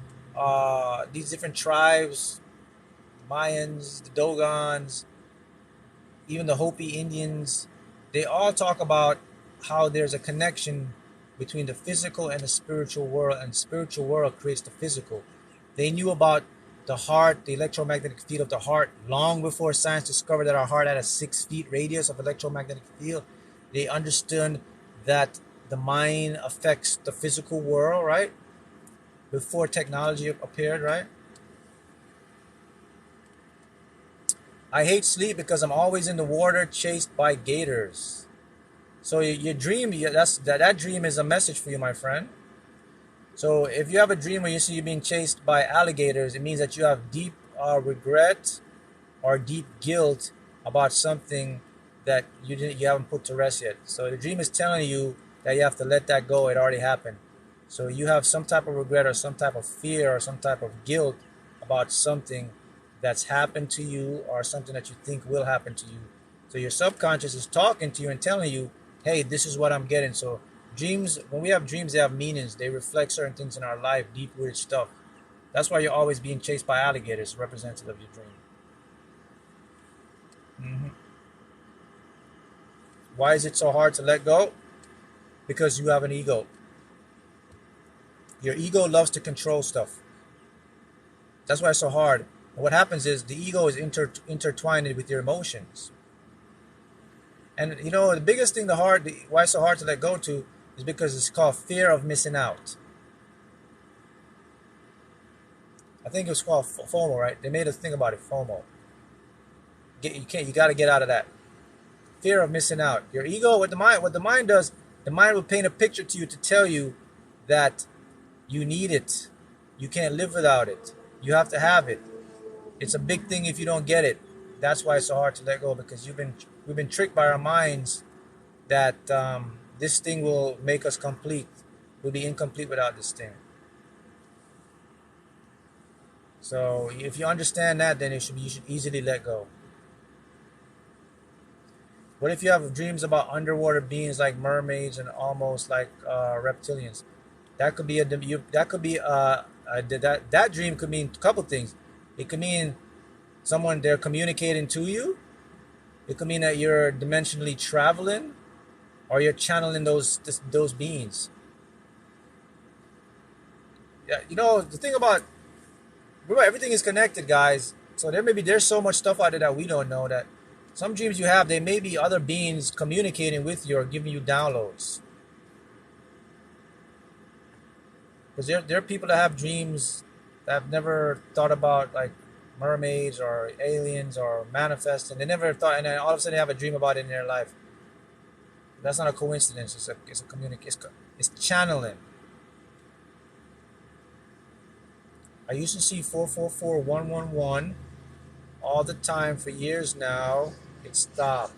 these different tribes, Mayans, the Dogons, even the Hopi Indians, they all talk about how there's a connection between the physical and the spiritual world, and the spiritual world creates the physical. They knew about the heart, the electromagnetic field of the heart, long before science discovered that our heart had a 6 feet radius of electromagnetic field. They understood that the mind affects the physical world, right? Before technology appeared, right? I hate sleep because I'm always in the water chased by gators. So your dream, that dream is a message for you, my friend. So if you have a dream where you see you being chased by alligators, it means that you have deep regret or deep guilt about something that you haven't put to rest yet. So the dream is telling you that you have to let that go. It already happened. So you have some type of regret or some type of fear or some type of guilt about something that's happened to you or something that you think will happen to you. So your subconscious is talking to you and telling you, hey, this is what I'm getting. So dreams, when we have dreams, they have meanings. They reflect certain things in our life, deep-rooted stuff. That's why you're always being chased by alligators, representative of your dream. Why is it so hard to let go? Because you have an ego. Your ego loves to control stuff. That's why it's so hard. And what happens is the ego is intertwined with your emotions. And you know, the biggest thing, why it's so hard to let go to is because it's called fear of missing out. I think it was called FOMO, right? They made us think about it, FOMO. You got to get out of that. Fear of missing out. Your ego, what the mind does, the mind will paint a picture to you to tell you that you need it. You can't live without it. You have to have it. It's a big thing if you don't get it. That's why it's so hard to let go, because we've been tricked by our minds that this thing will make us complete. We'll be incomplete without this thing. So if you understand that, then you should easily let go. What if you have dreams about underwater beings like mermaids and almost like reptilians? That dream could mean a couple things. It could mean they're communicating to you. It could mean that you're dimensionally traveling, or you're channeling those beings. Yeah, you know, the thing about, remember, everything is connected, guys. So there's so much stuff out there that we don't know, that some dreams you have, they may be other beings communicating with you or giving you downloads. Because there are people that have dreams that have never thought about, like mermaids or aliens or manifesting. They never thought, and then all of a sudden they have a dream about it in their life. That's not a coincidence. It's channeling. I used to see 444-111 all the time for years now. It stopped.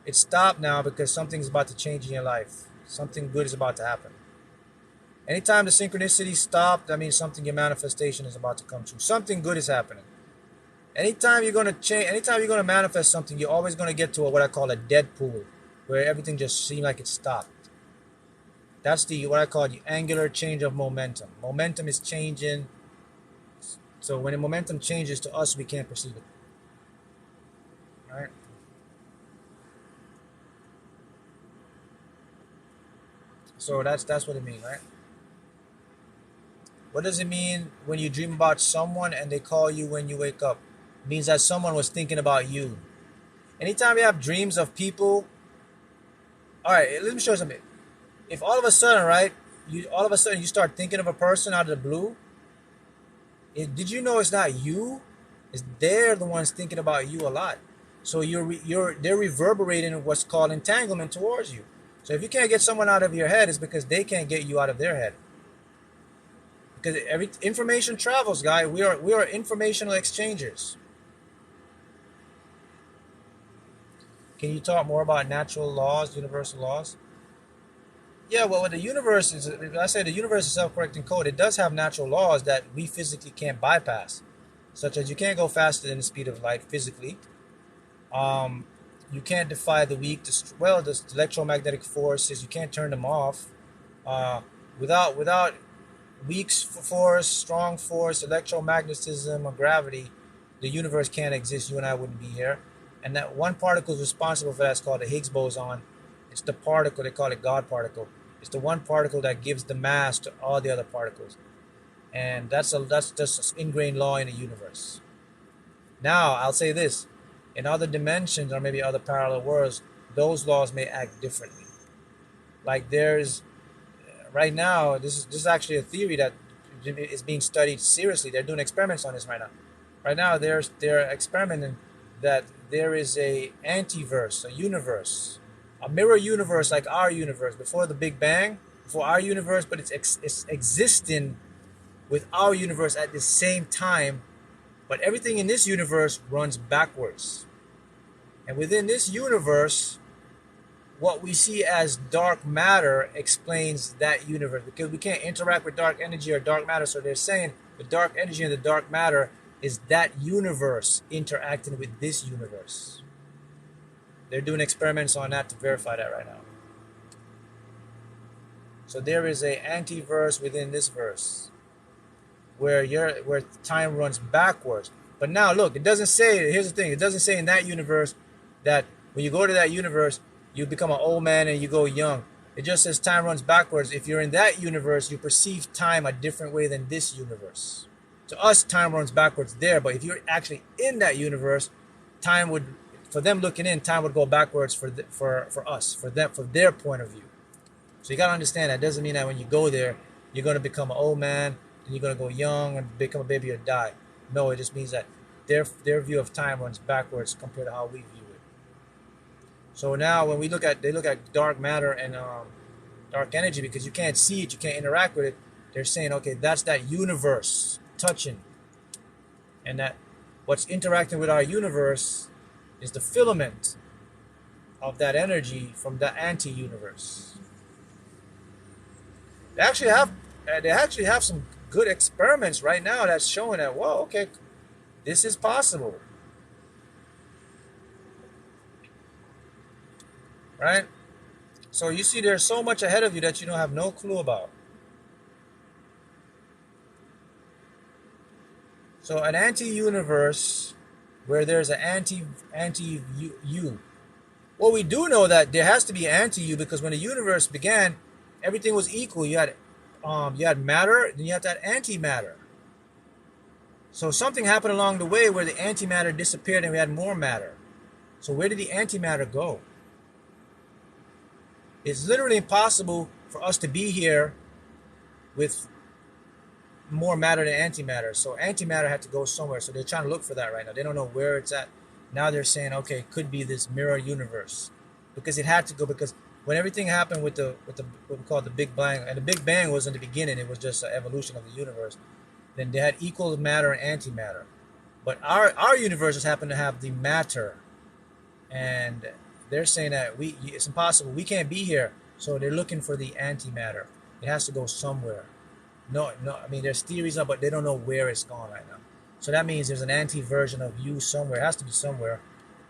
It stopped now because something's about to change in your life. Something good is about to happen. Anytime the synchronicity stopped, that means your manifestation is about to come true. Something good is happening. Anytime you're going to manifest something, you're always going to get to what I call a dead pool, where everything just seemed like it stopped. That's what I call the angular change of momentum. Momentum is changing. So when the momentum changes to us, we can't perceive it. Right? So that's what it means, right? What does it mean when you dream about someone and they call you when you wake up? It means that someone was thinking about you. Anytime you have dreams of people, all right, let me show you something. If all of a sudden, right, you start thinking of a person out of the blue, did you know it's not you? They're the ones thinking about you a lot. So they're reverberating what's called entanglement towards you. So if you can't get someone out of your head, it's because they can't get you out of their head. Because every information travels, guys. We are informational exchangers. Can you talk more about natural laws, universal laws? Yeah, well, the universe is, I say the universe is self-correcting code. It does have natural laws that we physically can't bypass, such as you can't go faster than the speed of light physically. You can't defy the weak. The electromagnetic forces, you can't turn them off. Without weak force, strong force, electromagnetism, or gravity, the universe can't exist. You and I wouldn't be here. And that one particle is responsible for that. It's called the Higgs boson. It's the particle, they call it God particle. It's the one particle that gives the mass to all the other particles. And that's just an ingrained law in the universe. Now, I'll say this. In other dimensions or maybe other parallel worlds, those laws may act differently. Like right now, this is actually a theory that is being studied seriously. They're doing experiments on this right now. Right now, they're experimenting that there is a antiverse, a universe, a mirror universe like our universe before the Big Bang, before our universe, but it's existing with our universe at the same time. But everything in this universe runs backwards. And within this universe, what we see as dark matter explains that universe, because we can't interact with dark energy or dark matter. So they're saying the dark energy and the dark matter is that universe interacting with this universe. They're doing experiments on that to verify that right now. So there is a anti-verse within this verse where time runs backwards. But now look, it doesn't say, here's the thing, it doesn't say in that universe that when you go to that universe, you become an old man and you go young. It just says time runs backwards. If you're in that universe, you perceive time a different way than this universe. To us, time runs backwards there, but if you're actually in that universe, time would, for them looking in, time would go backwards for us, for them, from their point of view. So you gotta understand that doesn't mean that when you go there, you're gonna become an old man, and you're gonna go young and become a baby or die. No, it just means that their view of time runs backwards compared to how we view it. So now when they look at dark matter and dark energy, because you can't see it, you can't interact with it. They're saying, okay, that's that universe touching, and that what's interacting with our universe is the filament of that energy from the anti-universe. They actually have some good experiments right now that's showing that, whoa, okay, this is possible, right? So you see, there's so much ahead of you that you don't have no clue about. So an anti-universe where there's an anti-you. Well, we do know that there has to be anti-you, because when the universe began, everything was equal. You had matter, then you had that antimatter. So something happened along the way where the antimatter disappeared and we had more matter. So where did the antimatter go? It's literally impossible for us to be here with more matter than antimatter. So antimatter had to go somewhere. So they're trying to look for that right now. They don't know where it's at. Now they're saying, okay, it could be this mirror universe, because it had to go, because when everything happened with the what we call the Big Bang, and the Big Bang was in the beginning, it was just an evolution of the universe. Then they had equal matter and antimatter. But our universes happen to have the matter, and they're saying that it's impossible. We can't be here. So they're looking for the antimatter. It has to go somewhere. No. I mean, there's theories of, but they don't know where it's gone right now. So that means there's an anti-version of you somewhere. It has to be somewhere.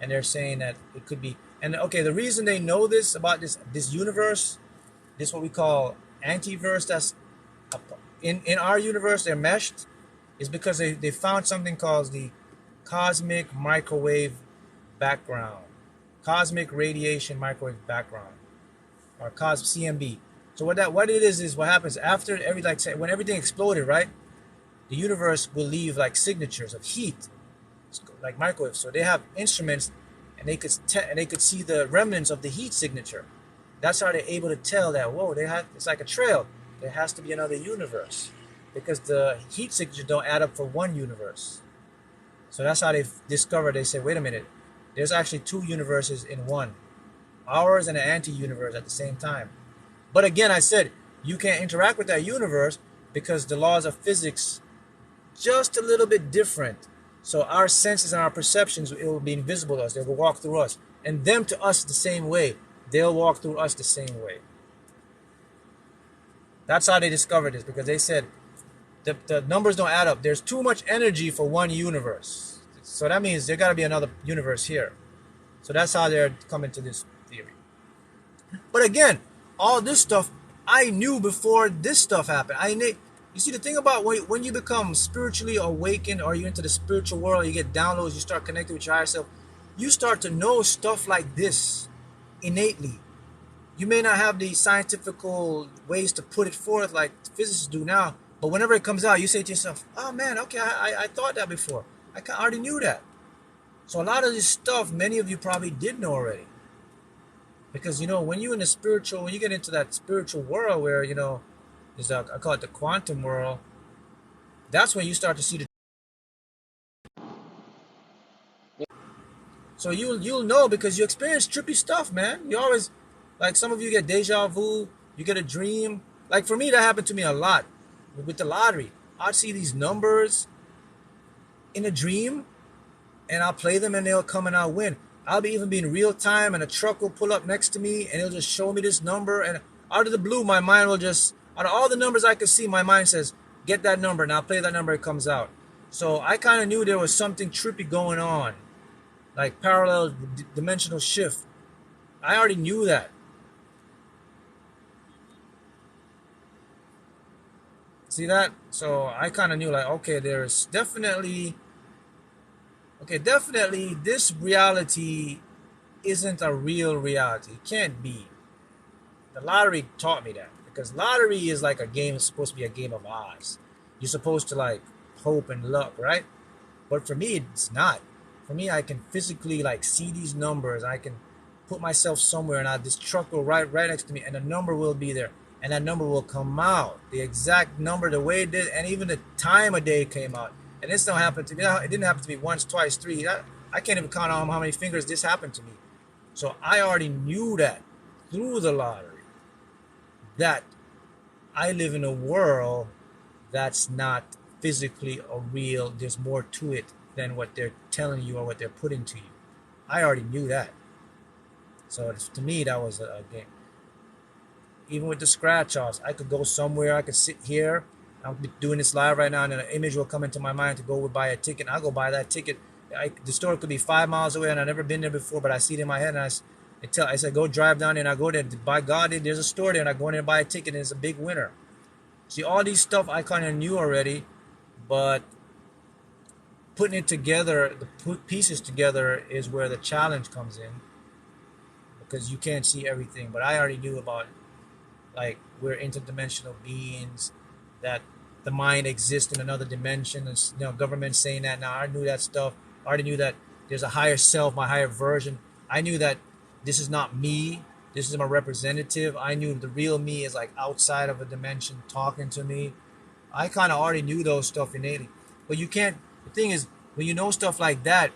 And they're saying that it could be. And okay, the reason they know this about this universe, this what we call antiverse, that's in our universe, they're meshed, is because they found something called the cosmic microwave background, cosmic radiation microwave background, or CMB. So what it is what happens after when everything exploded, right? The universe will leave like signatures of heat, like microwaves. So they have instruments, and they could see the remnants of the heat signature. That's how they're able to tell that, whoa, it's like a trail. There has to be another universe, because the heat signature don't add up for one universe. So that's how they've discovered. They say, wait a minute, there's actually two universes in one, ours and an anti-universe at the same time. But again, I said you can't interact with that universe because the laws of physics just a little bit different. So our senses and our perceptions, it will be invisible to us. They will walk through us, and them to us the same way. They'll walk through us the same way. That's how they discovered this, because they said the numbers don't add up. There's too much energy for one universe. So that means there got to be another universe here. So that's how they're coming to this theory. But again, all this stuff I knew before this stuff happened. You see, the thing about when you become spiritually awakened, or you're into the spiritual world, you get downloads, you start connecting with your higher self, you start to know stuff like this innately. You may not have the scientific ways to put it forth like physicists do now, but whenever it comes out, you say to yourself, oh man, okay, I thought that before. I already knew that. So a lot of this stuff, many of you probably did know already. Because, when you get into that spiritual world where, I call it the quantum world, that's when you start to see the. So you'll know, because you experience trippy stuff, man. You always, like, some of you get deja vu, you get a dream. Like for me, that happened to me a lot with the lottery. I'd see these numbers in a dream, and I'll play them, and they'll come and I'll win. I'll be in real time, and a truck will pull up next to me, and it'll just show me this number, and out of the blue, my mind will just, out of all the numbers I could see, my mind says, get that number, and I'll play that number, it comes out. So I kind of knew there was something trippy going on, like parallel dimensional shift. I already knew that. See that? So I kind of knew, like, okay, there's definitely this reality isn't a real reality. It can't be. The lottery taught me that, because lottery is like a game. It's supposed to be a game of odds. You're supposed to like hope and luck, right? But for me, it's not. For me, I can physically like see these numbers. I can put myself somewhere, and this truck will right next to me, and a number will be there, and that number will come out, the exact number, the way it did, and even the time of day it came out. And this don't happen to me. It didn't happen to me once, twice, three. I can't even count on how many fingers this happened to me. So I already knew that through the lottery, that I live in a world that's not physically or real. There's more to it than what they're telling you or what they're putting to you. I already knew that. So to me, that was a game. Even with the scratch offs, I could go somewhere. I could sit here. I'm doing this live right now, and an image will come into my mind to go buy a ticket. I'll go buy that ticket. The store could be 5 miles away, and I've never been there before, but I see it in my head, and I said, go drive down there, and I go there. By God, there's a store there, and I go in there and buy a ticket, and it's a big winner. See, all these stuff I kind of knew already, but putting it together, the pieces together, is where the challenge comes in, because you can't see everything. But I already knew about, like, we're interdimensional beings, that the mind exists in another dimension, and government saying that now. I knew that stuff. I already knew that there's a higher self, my higher version. I knew that this is not me. This is my representative. I knew the real me is like outside of a dimension talking to me. I kind of already knew those stuff innately. But you can't, the thing is, when you know stuff like that,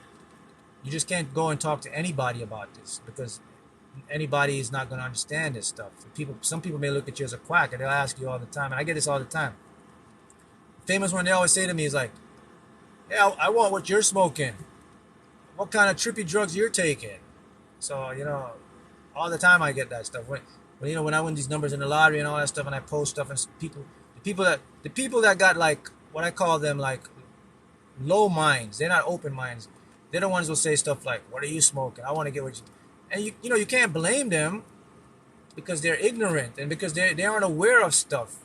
you just can't go and talk to anybody about this, because anybody is not going to understand this stuff. Some people may look at you as a quack, and they'll ask you all the time, and I get this all the time. The famous one they always say to me is like, yeah, I want what you're smoking. What kind of trippy drugs you're taking? So, all the time I get that stuff. When I win these numbers in the lottery and all that stuff, and I post stuff, and the people that got, like, what I call them, like, low minds, they're not open minds. They're the ones who will say stuff like, what are you smoking? I want to get what you... And you can't blame them, because they're ignorant, and because they aren't aware of stuff.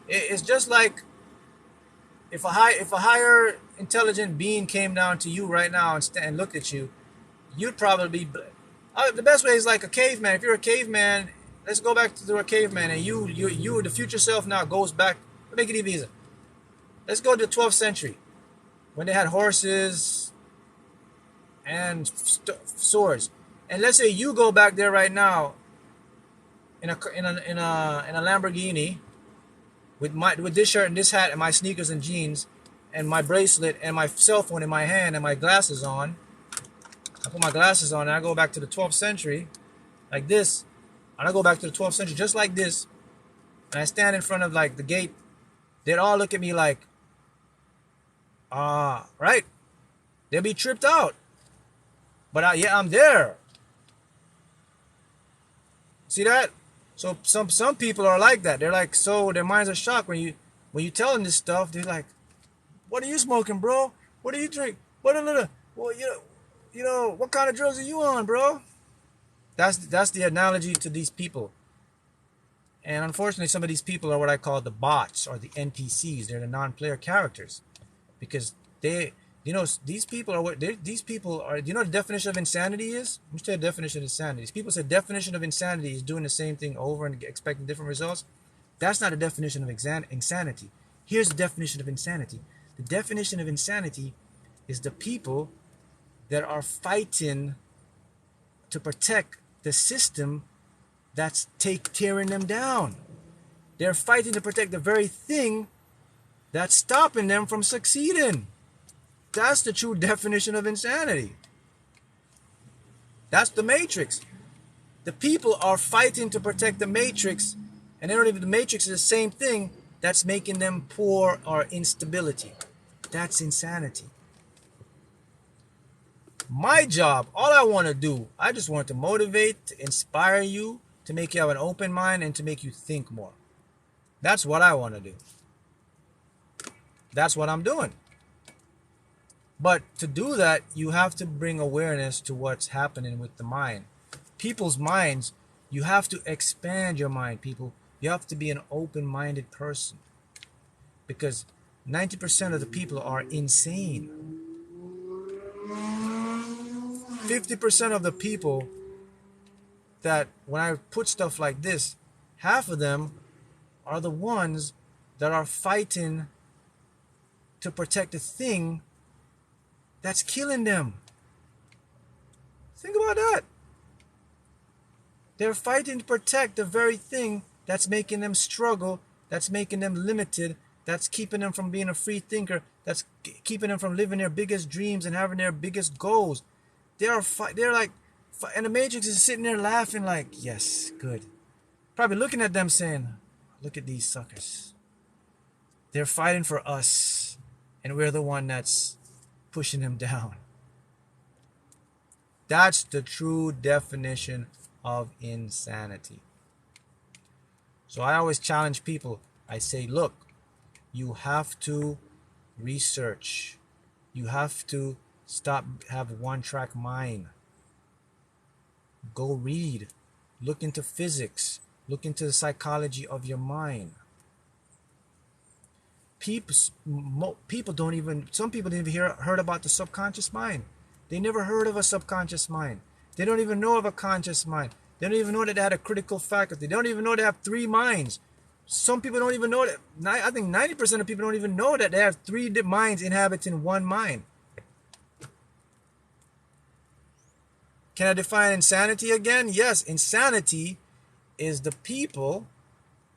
It's just like if a higher intelligent being came down to you right now and looked at you, you'd probably be... the best way is like a caveman. If you're a caveman, let's go back to a caveman, and you the future self now goes back. Make it even easier. Let's go to the 12th century, when they had horses and swords. And let's say you go back there right now in a Lamborghini with this shirt and this hat and my sneakers and jeans and my bracelet and my cell phone in my hand and my glasses on. I put my glasses on, and I go back to the 12th century like this, and I go back to the 12th century just like this, and I stand in front of, like, the gate. They'd all look at me like, right? They'll be tripped out. But I'm there. See that? So some people are like that. They're like, so their minds are shocked when you tell them this stuff. They're like, what are you smoking, bro? What do you drink? Well, what kind of drugs are you on, bro? That's the analogy to these people. And unfortunately, some of these people are what I call the bots, or the NPCs. They're the non-player characters, because these people are what these people are. Do you know what the definition of insanity is? Let me tell you the definition of insanity. These people say definition of insanity is doing the same thing over and expecting different results. That's not a definition of insanity. Here's the definition of insanity. The definition of insanity is the people that are fighting to protect the system that's tearing them down. They're fighting to protect the very thing that's stopping them from succeeding. That's the true definition of insanity. That's the matrix. The people are fighting to protect the matrix, and they don't even, the matrix is the same thing that's making them poor or instability. That's insanity. My job, all I want to do, I just want to motivate, to inspire you, to make you have an open mind, and to make you think more. That's what I want to do. That's what I'm doing. But to do that, you have to bring awareness to what's happening with the mind. People's minds, you have to expand your mind, people. You have to be an open-minded person. Because 90% of the people are insane. 50% of the people that, when I put stuff like this, half of them are the ones that are fighting to protect the thing that's killing them. Think about that. They're fighting to protect the very thing that's making them struggle, that's making them limited, that's keeping them from being a free thinker, that's keeping them from living their biggest dreams and having their biggest goals. They're like, and the Matrix is sitting there laughing like, yes, good. Probably looking at them saying, look at these suckers. They're fighting for us, and we're the one that's pushing them down. That's the true definition of insanity. So I always challenge people. I say, look, you have to research. You have to have one-track mind. Go read. Look into physics. Look into the psychology of your mind. People don't even, some people didn't even heard about the subconscious mind. They never heard of a subconscious mind. They don't even know of a conscious mind. They don't even know that they had a critical faculty. They don't even know they have three minds. Some people don't even know that. I think 90% of people don't even know that they have three minds inhabiting one mind. Can I define insanity again? Yes, insanity is the people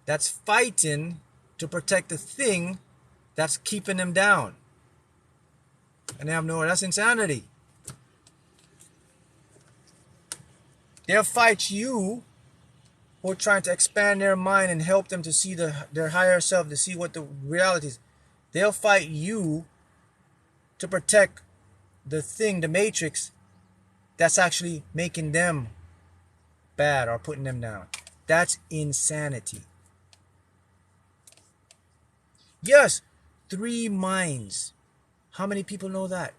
that's fighting to protect the thing that's keeping them down. And they have no, that's insanity. They'll fight you who are trying to expand their mind and help them to see their higher self, to see what the reality is. They'll fight you to protect the thing, the matrix, that's actually making them bad or putting them down. That's insanity. Yes, three minds. How many people know that?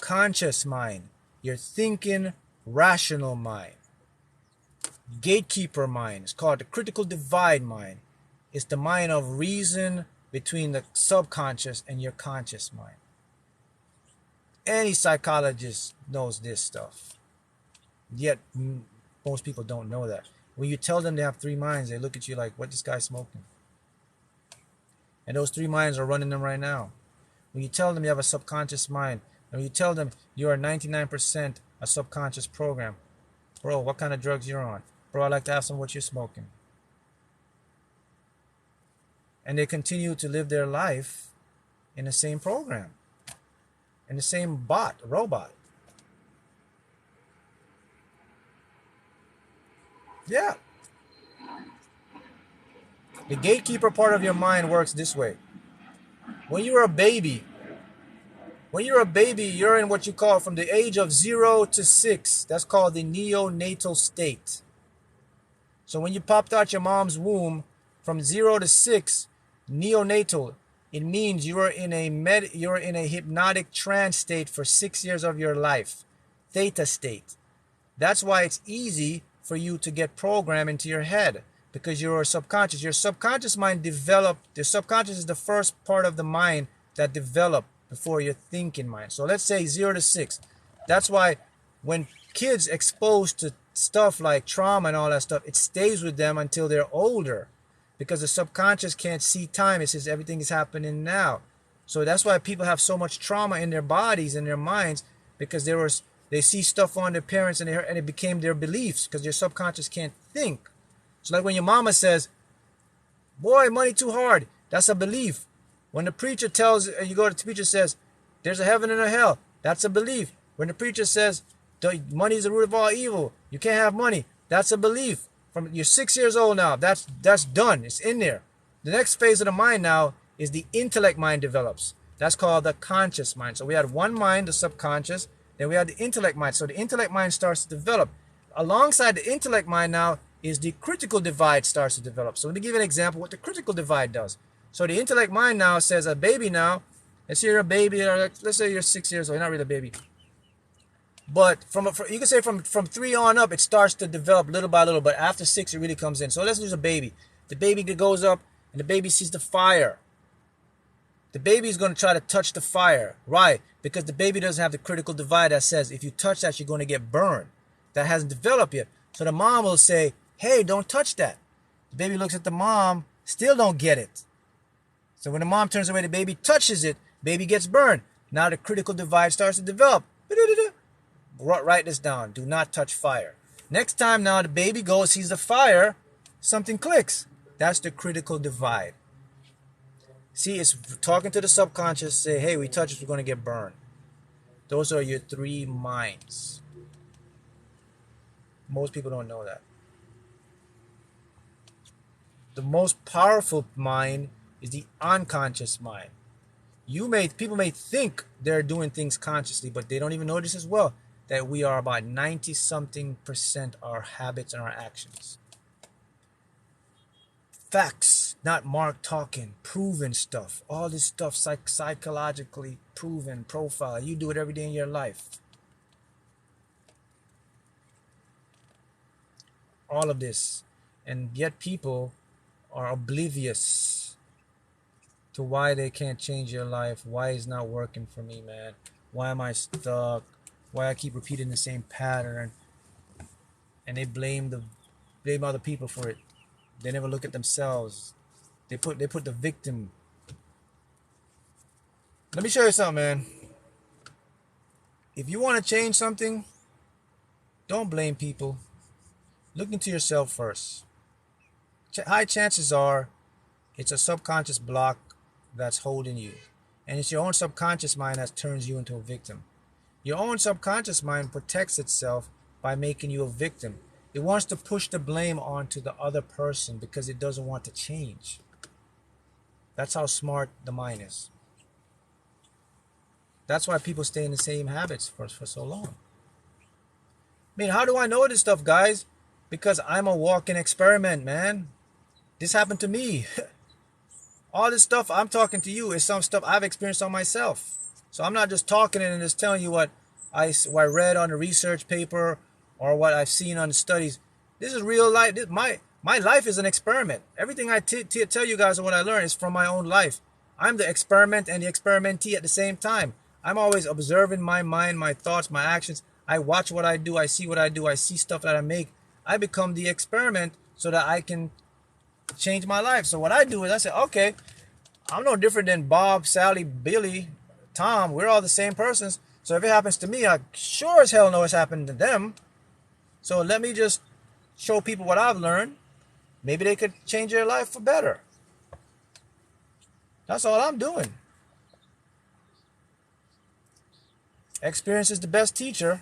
Conscious mind, your thinking, rational mind. Gatekeeper mind, it's called the critical divide mind. It's the mind of reason between the subconscious and your conscious mind. Any psychologist knows this stuff. Yet most people don't know that. When you tell them they have three minds, they look at you like, what this guy's smoking? And those three minds are running them right now. When you tell them you have a subconscious mind, and when you tell them you are 99% a subconscious program, bro, what kind of drugs you're on? Bro, I'd like to have some of what you're smoking. And they continue to live their life in the same program, in the same robot. Yeah. The gatekeeper part of your mind works this way. When you're a baby, you're in what you call from the age of 0 to 6. That's called the neonatal state. So when you popped out your mom's womb from 0 to 6, neonatal, it means you're in a hypnotic trance state for 6 years of your life. Theta state. That's why it's easy for you to get programmed into your head, because you're subconscious. Your subconscious mind developed. The subconscious is the first part of the mind that developed before your thinking mind. So let's say 0 to 6. That's why when kids exposed to stuff like trauma and all that stuff, it stays with them until they're older, because the subconscious can't see time. It says everything is happening now. So that's why people have so much trauma in their bodies and their minds, because they see stuff on their parents and it became their beliefs, because your subconscious can't think. So like when your mama says, boy, money too hard, that's a belief. When the preacher you go to the preacher says, there's a heaven and a hell, that's a belief. When the preacher says, money is the root of all evil, you can't have money, that's a belief. You're 6 years old now, that's done, it's in there. The next phase of the mind now is the intellect mind develops. That's called the conscious mind. So we had one mind, the subconscious, then we had the intellect mind. So the intellect mind starts to develop. Alongside the intellect mind now is the critical divide starts to develop. So let me give you an example what the critical divide does. So the intellect mind now says a baby now, let's say you're a baby, or let's say you're 6 years old, you're not really a baby. But you can say from 3 on up, it starts to develop little by little, but after 6, it really comes in. So let's use a baby. The baby goes up, and the baby sees the fire. The baby is going to try to touch the fire. Why? Because the baby doesn't have the critical divide that says if you touch that, you're going to get burned. That hasn't developed yet. So the mom will say, hey, don't touch that. The baby looks at the mom, still don't get it. So when the mom turns away, the baby touches it, baby gets burned. Now the critical divide starts to develop. Write this down. Do not touch fire. Next time now the baby goes, sees the fire, something clicks. That's the critical divide. See, it's talking to the subconscious, say, hey, we touch it, we're going to get burned. Those are your three minds. Most people don't know that. The most powerful mind is the unconscious mind. People may think they're doing things consciously, but they don't even know this as well, that we are about 90-something% our habits and our actions. Facts, not Mark talking, proven stuff. All this stuff psychologically proven, profile. You do it every day in your life. All of this. And yet people are oblivious to why they can't change their life. Why it's not working for me, man. Why am I stuck? Why I keep repeating the same pattern. And they blame other people for it. They never look at themselves. They put the victim. Let me show you something, man. If you want to change something, don't blame people. Look into yourself first. High chances are it's a subconscious block that's holding you. And it's your own subconscious mind that turns you into a victim. Your own subconscious mind protects itself by making you a victim. It wants to push the blame onto the other person because it doesn't want to change. That's how smart the mind is. That's why people stay in the same habits for so long. I mean, how do I know this stuff, guys? Because I'm a walking experiment, man. This happened to me. All this stuff I'm talking to you is some stuff I've experienced on myself. So I'm not just talking and just telling you what I read on a research paper or what I've seen on the studies. This is real life. My life is an experiment. Everything I tell you guys and what I learn is from my own life. I'm the experiment and the experimentee at the same time. I'm always observing my mind, my thoughts, my actions. I watch what I do. I see what I do. I see stuff that I make. I become the experiment so that I can change my life. So what I do is I say, okay, I'm no different than Bob, Sally, Billy, Tom. We're all the same persons. So if it happens to me, I sure as hell know it's happened to them. So let me just show people what I've learned. Maybe they could change their life for better. That's all I'm doing. Experience is the best teacher.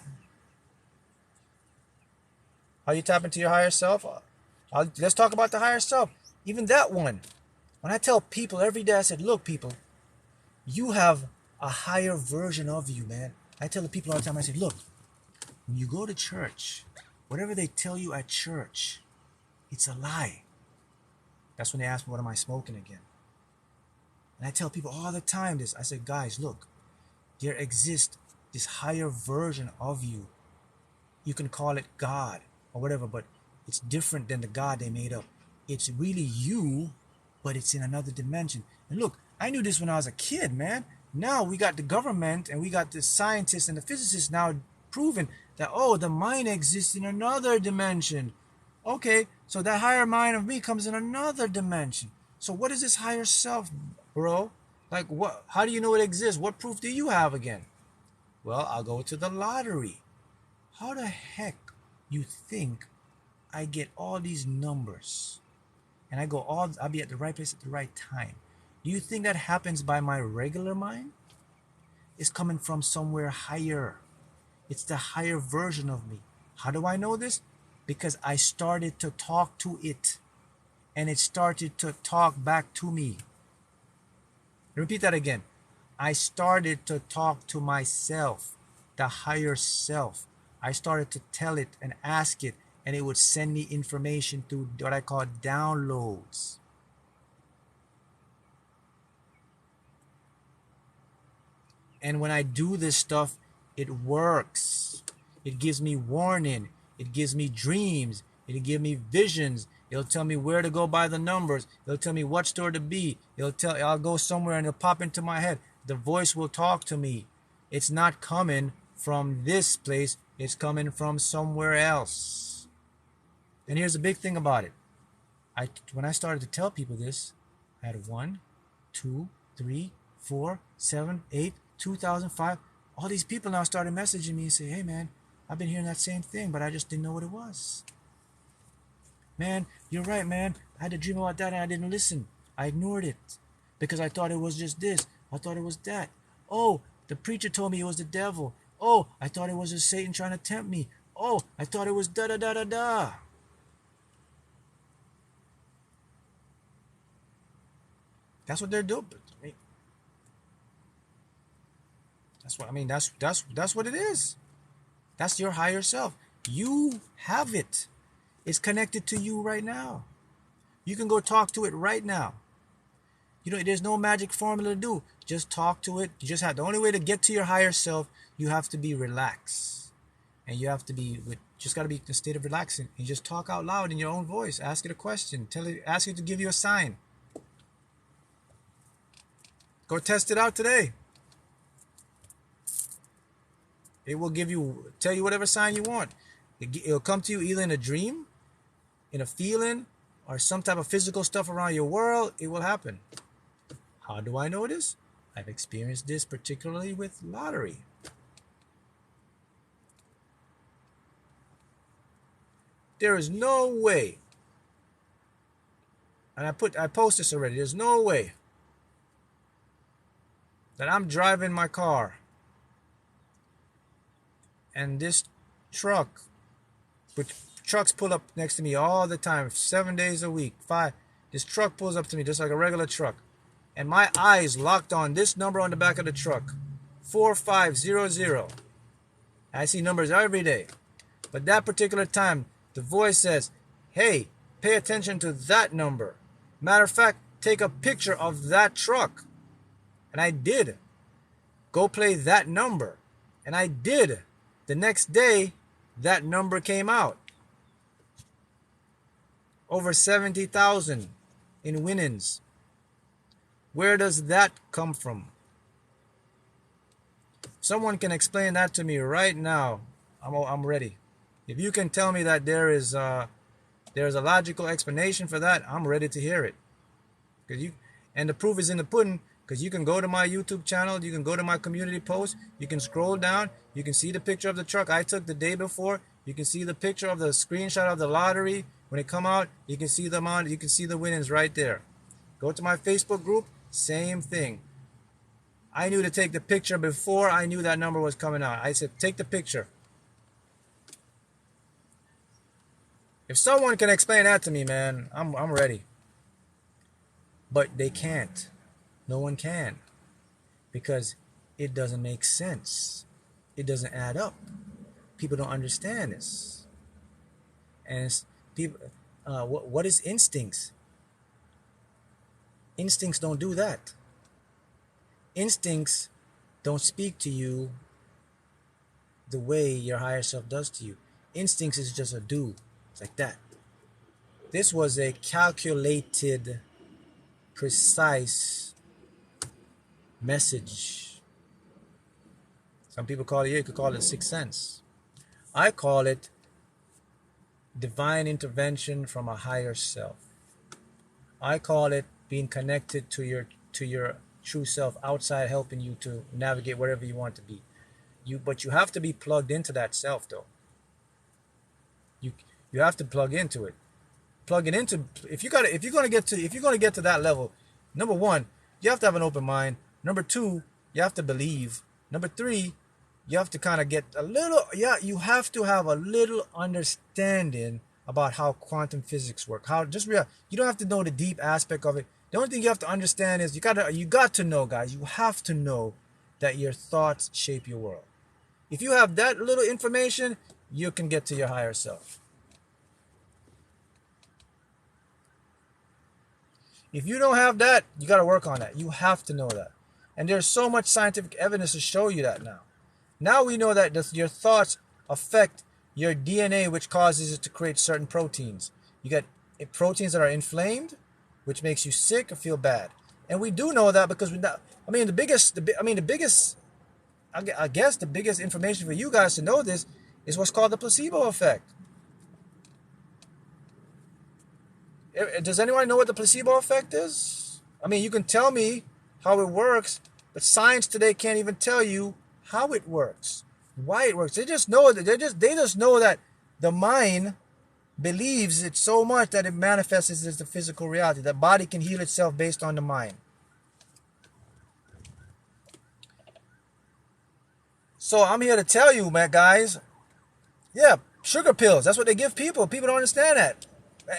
How you tap into your higher self? Let's talk about the higher self. Even that one. When I tell people every day, I said, look, people, you have a higher version of you, man. I tell the people all the time, I said, look, when you go to church, whatever they tell you at church, it's a lie. That's when they ask me, what am I smoking again? And I tell people all the time this. I said, guys, look, there exists this higher version of you. You can call it God or whatever, but it's different than the God they made up. It's really you, but it's in another dimension. And look, I knew this when I was a kid, man. Now we got the government and we got the scientists and the physicists now proving that, oh, the mind exists in another dimension. Okay, so that higher mind of me comes in another dimension. So what is this higher self, bro? Like, what? How do you know it exists? What proof do you have again? Well, I'll go to the lottery. How the heck you think I get all these numbers and I'll be at the right place at the right time? Do you think that happens by my regular mind? It's coming from somewhere higher. It's the higher version of me. How do I know this? Because I started to talk to it and it started to talk back to me. Repeat that again. I started to talk to myself, the higher self. I started to tell it and ask it, and it would send me information through what I call downloads. And when I do this stuff, it works. It gives me warning. It gives me dreams. It gives me visions. It'll tell me where to go by the numbers. It'll tell me what store to be. I'll go somewhere and it'll pop into my head. The voice will talk to me. It's not coming from this place. It's coming from somewhere else. And here's the big thing about it. When I started to tell people this, I had 1, 2, 3, 4, 7, 8, 2005. All these people now started messaging me and say, hey man, I've been hearing that same thing, but I just didn't know what it was. Man, you're right, man. I had a dream about that and I didn't listen. I ignored it because I thought it was just this. I thought it was that. Oh, the preacher told me it was the devil. Oh, I thought it was just Satan trying to tempt me. Oh, I thought it was da-da-da-da-da. That's what they're doing. That's what I mean. That's what it is. That's your higher self. You have it. It's connected to you right now. You can go talk to it right now. You know, there's no magic formula to do. Just talk to it. You just have the only way to get to your higher self. You have to be relaxed, and you have to be just got to be in a state of relaxing. You just talk out loud in your own voice. Ask it a question. Ask it to give you a sign. Go test it out today. It will tell you whatever sign you want. It'll come to you either in a dream, in a feeling, or some type of physical stuff around your world. It will happen. How do I know this? I've experienced this particularly with lottery. There is no way, and I post this already, there's no way that I'm driving my car and this truck, which trucks pull up next to me all the time, 7 days a week, 5. This truck pulls up to me just like a regular truck, and my eyes locked on this number on the back of the truck, 4500. I see numbers every day, but that particular time, the voice says, hey, pay attention to that number. Matter of fact, take a picture of that truck. And I did. Go play that number. And I did. The next day, that number came out. Over 70,000 in winnings. Where does that come from? Someone can explain that to me right now. I'm ready. If you can tell me that there's a logical explanation for that, I'm ready to hear it. And the proof is in the pudding, because you can go to my YouTube channel, you can go to my community post, you can scroll down, you can see the picture of the truck I took the day before, you can see the picture of the screenshot of the lottery when it come out, you can see the winnings right there. Go to my Facebook group, same thing. I knew to take the picture before I knew that number was coming out. I said, take the picture. If someone can explain that to me, man, I'm ready. But they can't. No one can. Because it doesn't make sense. It doesn't add up. People don't understand this. And what is instincts? Instincts don't do that. Instincts don't speak to you the way your higher self does to you. Instincts is just a do. It's like that. This was a calculated, precise message. Some people call it, you could call it sixth sense. I call it divine intervention from a higher self. I call it being connected to your true self outside, helping you to navigate wherever you want to be. But you have to be plugged into that self, though. You have to plug into it. Plug it into. If you're gonna get to that level, number one, you have to have an open mind. Number two, you have to believe. Number three, you have to kind of get a little. You have to have a little understanding about how quantum physics work. You don't have to know the deep aspect of it. The only thing you have to understand is you got to know, guys. You have to know that your thoughts shape your world. If you have that little information, you can get to your higher self. If you don't have that, you got to work on that. You have to know that. And there's so much scientific evidence to show you that now. Now we know that your thoughts affect your DNA, which causes it to create certain proteins. You get proteins that are inflamed, which makes you sick or feel bad. And we do know that because we not, I mean, the biggest, I guess the biggest information for you guys to know this is what's called the placebo effect. Does anyone know what the placebo effect is? I mean, you can tell me how it works, but science today can't even tell you how it works, why it works. They just know that they just know that the mind believes it so much that it manifests as the physical reality. The body can heal itself based on the mind. So I'm here to tell you, man, guys. Yeah, sugar pills. That's what they give people. People don't understand that.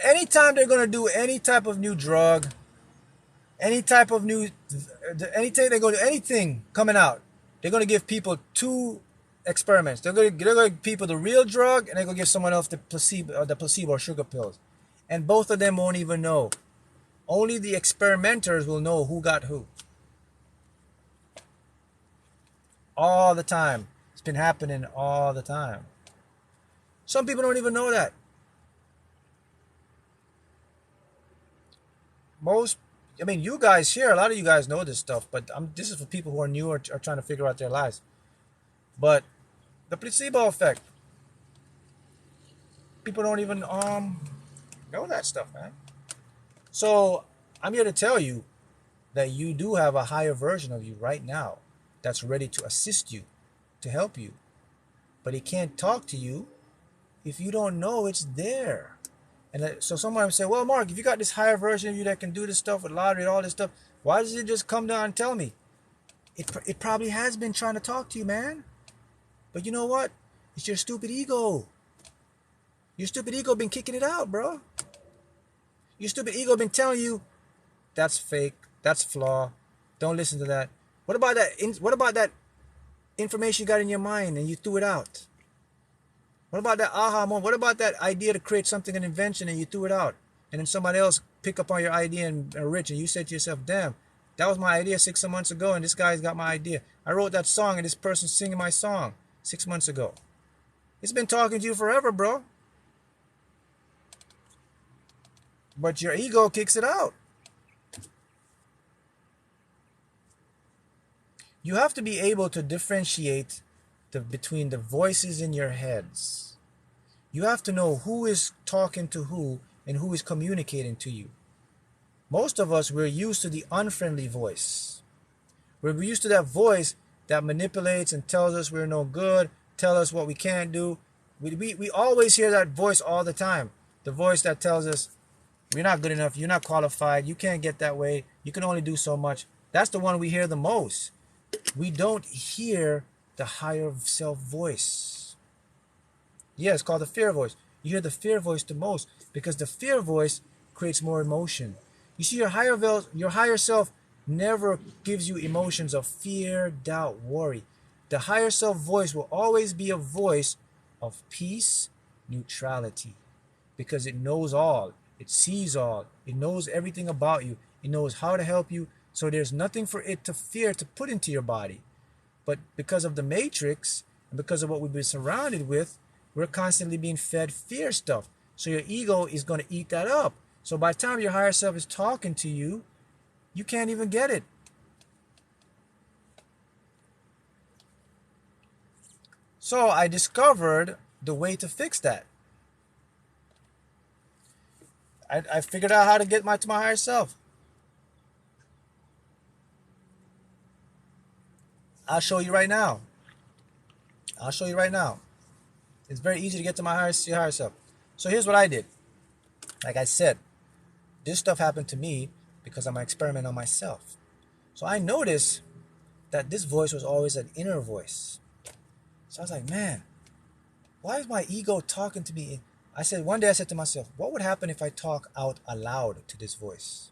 Anytime they're going to do any type of new drug, any type of new, anything they're going to do, anything coming out, they're going to give people two experiments. They're going to give people the real drug, and they're going to give someone else the placebo or sugar pills. And both of them won't even know. Only the experimenters will know who got who. All the time. It's been happening all the time. Some people don't even know that. You guys here, a lot of you guys know this stuff, but this is for people who are new or are trying to figure out their lives. But the placebo effect, people don't even know that stuff, man. So I'm here to tell you that you do have a higher version of you right now that's ready to assist you, to help you. But it can't talk to you if you don't know it's there. And so someone would say, well, Mark, if you got this higher version of you that can do this stuff with lottery and all this stuff, why does it just come down and tell me? It probably has been trying to talk to you, man. But you know what? It's your stupid ego. Your stupid ego been kicking it out, bro. Your stupid ego been telling you, that's fake, that's flaw, don't listen to that. What about that information you got in your mind and you threw it out? What about that aha moment? What about that idea to create something, an invention, and you threw it out? And then somebody else pick up on your idea and are rich, and you said to yourself, damn, that was my idea 6 months ago, and this guy's got my idea. I wrote that song, and this person's singing my song 6 months ago. It's been talking to you forever, bro. But your ego kicks it out. You have to be able to differentiate between the voices in your heads. You have to know who is talking to who and who is communicating to you. Most of us, we're used to the unfriendly voice. We're used to that voice that manipulates and tells us we're no good, tells us what we can't do. We always hear that voice all the time. The voice that tells us, you're not good enough, you're not qualified, you can't get that way, you can only do so much. That's the one we hear the most. We don't hear the higher self voice. Yeah, it's called the fear voice. You hear the fear voice the most because the fear voice creates more emotion. You see, your higher self never gives you emotions of fear, doubt, worry. The higher self voice will always be a voice of peace, neutrality, because it knows all, it sees all, it knows everything about you, it knows how to help you. So there's nothing for it to fear to put into your body. But because of the matrix and because of what we've been surrounded with, we're constantly being fed fear stuff. So your ego is going to eat that up. So by the time your higher self is talking to you, you can't even get it. So I discovered the way to fix that. I figured out how to get to my higher self. I'll show you right now. It's very easy to get to my higher self. So here's what I did. Like I said, this stuff happened to me because I'm experimenting on myself. So I noticed that this voice was always an inner voice. So I was like, man, why is my ego talking to me? One day I said to myself, what would happen if I talk out aloud to this voice?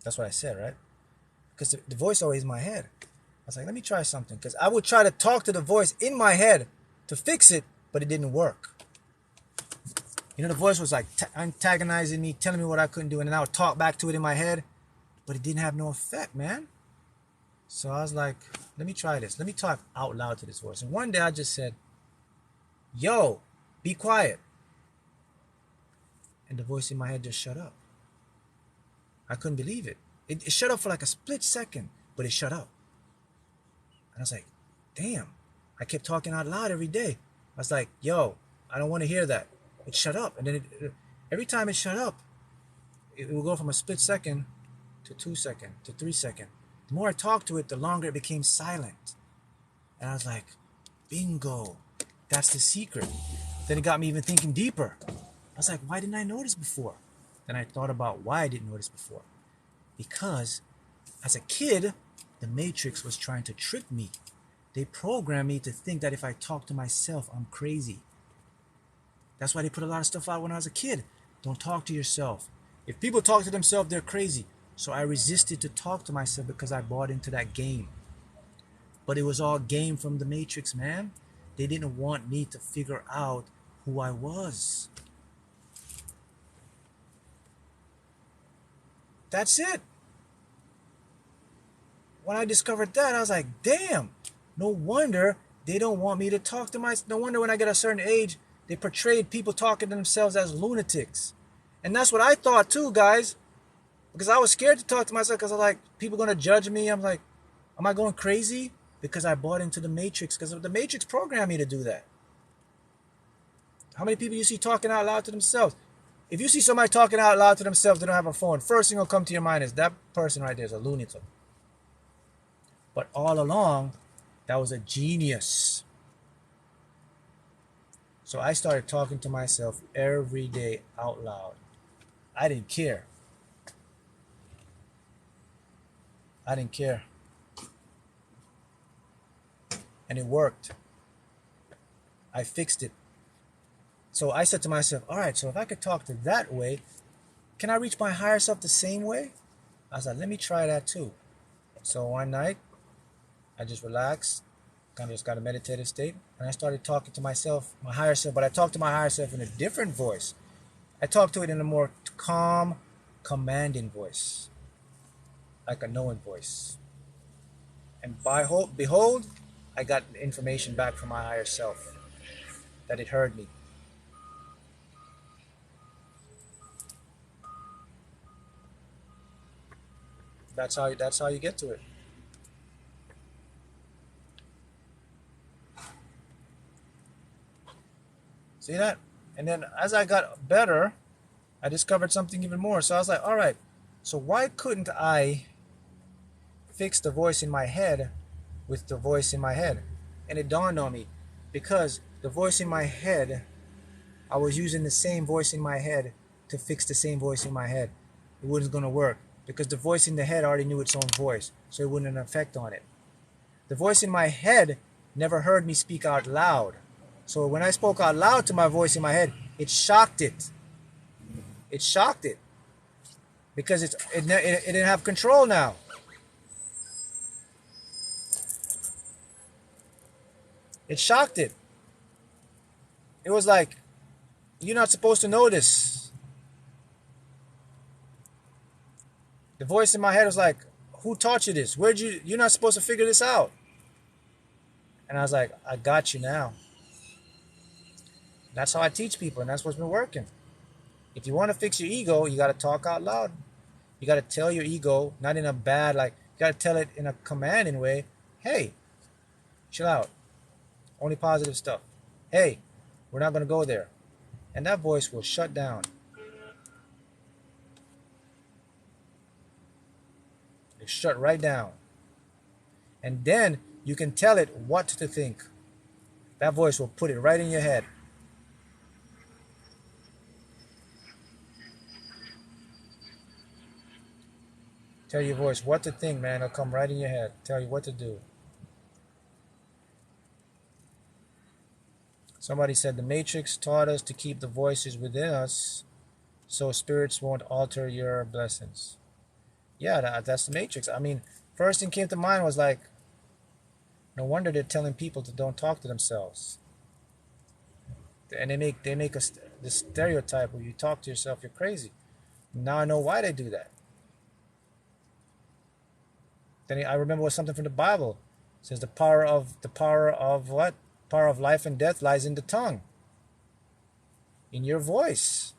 That's what I said, right? Because the voice always in my head. I was like, let me try something. Because I would try to talk to the voice in my head to fix it, but it didn't work. You know, the voice was like antagonizing me, telling me what I couldn't do, and then I would talk back to it in my head, but it didn't have no effect, man. So I was like, let me try this. Let me talk out loud to this voice. And one day I just said, yo, be quiet. And the voice in my head just shut up. I couldn't believe it. It shut up for like a split second, but it shut up. And I was like, damn. I kept talking out loud every day. I was like, yo, I don't want to hear that. It shut up. And then every time it shut up, it will go from a split second to 2 seconds to 3 seconds. The more I talked to it, the longer it became silent. And I was like, bingo. That's the secret. Then it got me even thinking deeper. I was like, why didn't I notice before? Then I thought about why I didn't notice before. Because as a kid, the Matrix was trying to trick me. They programmed me to think that if I talk to myself, I'm crazy. That's why they put a lot of stuff out when I was a kid. Don't talk to yourself. If people talk to themselves, they're crazy. So I resisted to talk to myself because I bought into that game. But it was all game from the Matrix, man. They didn't want me to figure out who I was. That's it. When I discovered that, I was like, damn, no wonder they don't want me to talk to myself. No wonder when I get a certain age, they portrayed people talking to themselves as lunatics. And that's what I thought too, guys. Because I was scared to talk to myself because I was like, people going to judge me. I'm like, am I going crazy? Because I bought into the Matrix. Because the Matrix programmed me to do that. How many people you see talking out loud to themselves? If you see somebody talking out loud to themselves, they don't have a phone. First thing will come to your mind is that person right there is a lunatic. But all along, that was a genius. So I started talking to myself every day out loud. I didn't care. I didn't care. And it worked. I fixed it. So I said to myself, all right, so if I could talk to that way, can I reach my higher self the same way? I was like, let me try that too. So one night, I just relaxed, kind of just got a meditative state, and I started talking to myself, my higher self, but I talked to my higher self in a different voice. I talked to it in a more calm, commanding voice, like a knowing voice. And behold, I got information back from my higher self that it heard me. That's how you get to it. See that? And then as I got better, I discovered something even more. So I was like, all right, so why couldn't I fix the voice in my head with the voice in my head? And it dawned on me, because the voice in my head, I was using the same voice in my head to fix the same voice in my head. It wasn't going to work because the voice in the head already knew its own voice, so it wouldn't have an effect on it. The voice in my head never heard me speak out loud. So when I spoke out loud to my voice in my head, it shocked it. It shocked it because it didn't have control now. It shocked it. It was like, you're not supposed to know this. The voice in my head was like, who taught you this? You're not supposed to figure this out. And I was like, I got you now. That's how I teach people, and that's what's been working. If you want to fix your ego, you got to talk out loud. You got to tell your ego, not in a bad, like, you got to tell it in a commanding way. Hey, chill out. Only positive stuff. Hey, we're not going to go there. And that voice will shut down. It shut right down. And then you can tell it what to think. That voice will put it right in your head. Tell your voice what to think, man. It'll come right in your head. Tell you what to do. Somebody said the Matrix taught us to keep the voices within us so spirits won't alter your blessings. Yeah, that's the Matrix. I mean, first thing came to mind was like, no wonder they're telling people to don't talk to themselves. And they make the stereotype where you talk to yourself, you're crazy. Now I know why they do that. Then I remember was something from the Bible. It says the power of what? Power of life and death lies in the tongue. In your voice.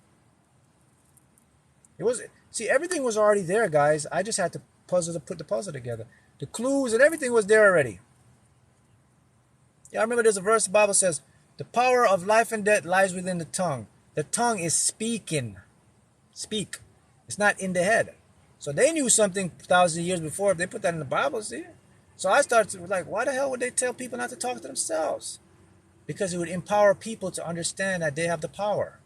It was, see, everything was already there, guys. I just had to put the puzzle together. The clues and everything was there already. Yeah, I remember there's a verse the Bible says, the power of life and death lies within the tongue. The tongue is speaking. Speak. It's not in the head. So they knew something thousands of years before. If they put that in the Bible, see? So I started to like, why the hell would they tell people not to talk to themselves? Because it would empower people to understand that they have the power.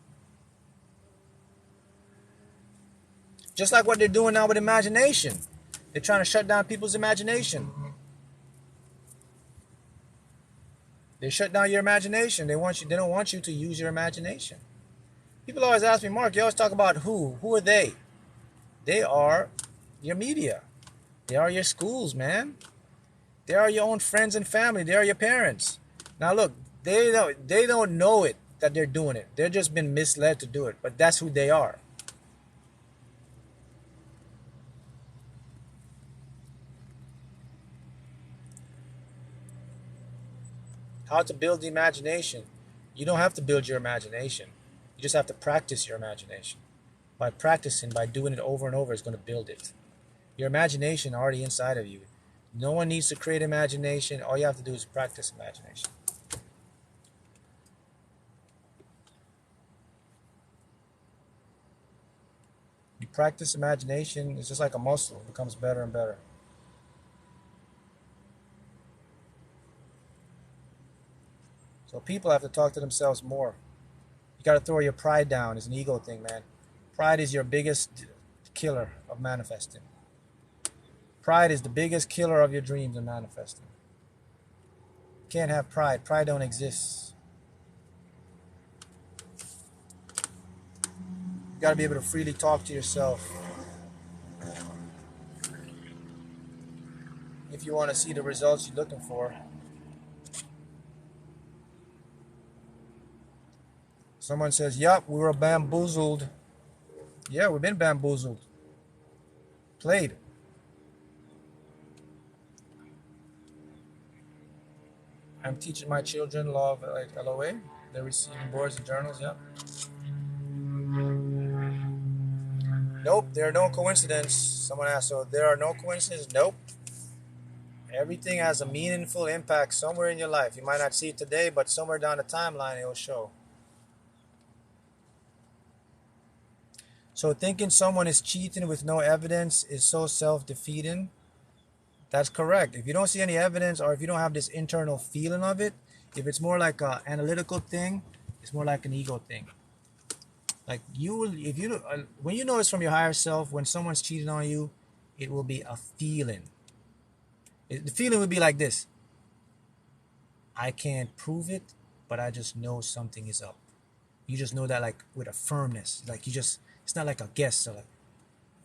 Just like what they're doing now with imagination. They're trying to shut down people's imagination. They shut down your imagination. They don't want you to use your imagination. People always ask me, Mark, you always talk about who? Who are they? They are your media. They are your schools, man. They are your own friends and family. They are your parents. Now look, they don't know it that they're doing it. They're just been misled to do it. But that's who they are. How to build the imagination. You don't have to build your imagination. You just have to practice your imagination. By practicing, by doing it over and over, is going to build it. Your imagination already inside of you. No one needs to create imagination. All you have to do is practice imagination. You practice imagination, it's just like a muscle. It becomes better and better. So people have to talk to themselves more. You got to throw your pride down. It's an ego thing, man. Pride is your biggest killer of manifesting. Pride is the biggest killer of your dreams and manifesting. You can't have pride. Pride don't exist. You got to be able to freely talk to yourself. If you want to see the results you're looking for. Someone says, yup, we were bamboozled. Yeah, we've been bamboozled. Played. I'm teaching my children law of LOA. They're receiving boards and journals, yep. Nope, there are no coincidences. Someone asked, so there are no coincidences? Nope. Everything has a meaningful impact somewhere in your life. You might not see it today, but somewhere down the timeline it will show. So thinking someone is cheating with no evidence is so self-defeating. That's correct. If you don't see any evidence, or if you don't have this internal feeling of it, if it's more like an analytical thing, it's more like an ego thing. Like you will, if you when you know it's from your higher self, when someone's cheating on you, it will be a feeling. The feeling would be like this: I can't prove it, but I just know something is up. You just know that, like, with a firmness. Like, you just, it's not like a guess. So like,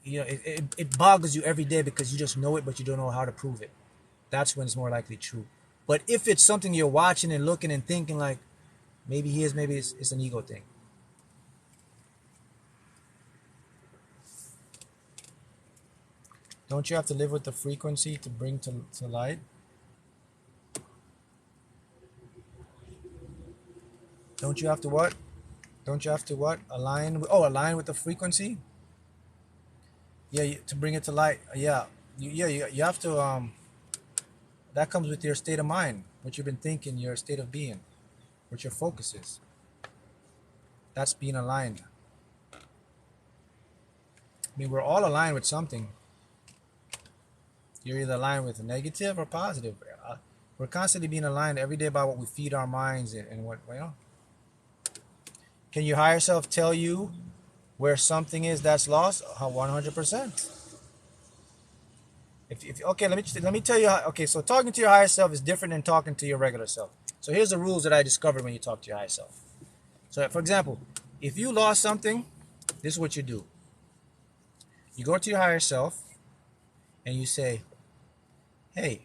you know, it boggles you every day because you just know it, but you don't know how to prove it. That's when it's more likely true. But if it's something you're watching and looking and thinking like, maybe he is, maybe it's an ego thing. Don't you have to live with the frequency to bring to light? Don't you have to what? Don't you have to what? Align with the frequency? Yeah, to bring it to light. Yeah. You have to, that comes with your state of mind, what you've been thinking, your state of being, what your focus is. That's being aligned. I mean, we're all aligned with something. You're either aligned with negative or positive. We're constantly being aligned every day by what we feed our minds and what, you know. Can your higher self tell you where something is that's lost? 100%. If okay, let me tell you how, okay, so talking to your higher self is different than talking to your regular self. So here's the rules that I discovered when you talk to your higher self. So for example, if you lost something, this is what you do. You go to your higher self and you say, hey,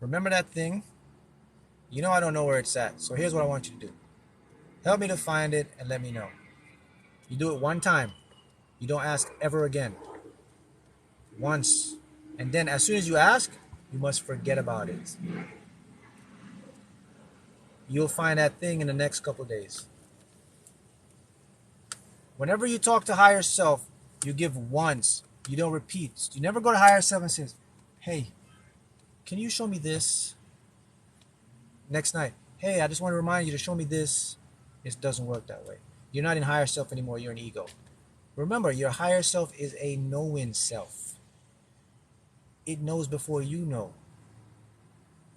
remember that thing? You know I don't know where it's at. So here's what I want you to do. Help me to find it and let me know. You do it one time. You don't ask ever again. Once. And then as soon as you ask, you must forget about it. You'll find that thing in the next couple days. Whenever you talk to higher self, You give once. You don't repeat. You never go to higher self and says, hey, can you show me this? Next night, hey, I just want to remind you to show me this. It doesn't work that way. You're not in higher self anymore. You're in ego. Remember, your higher self is a knowing self. It knows before you know.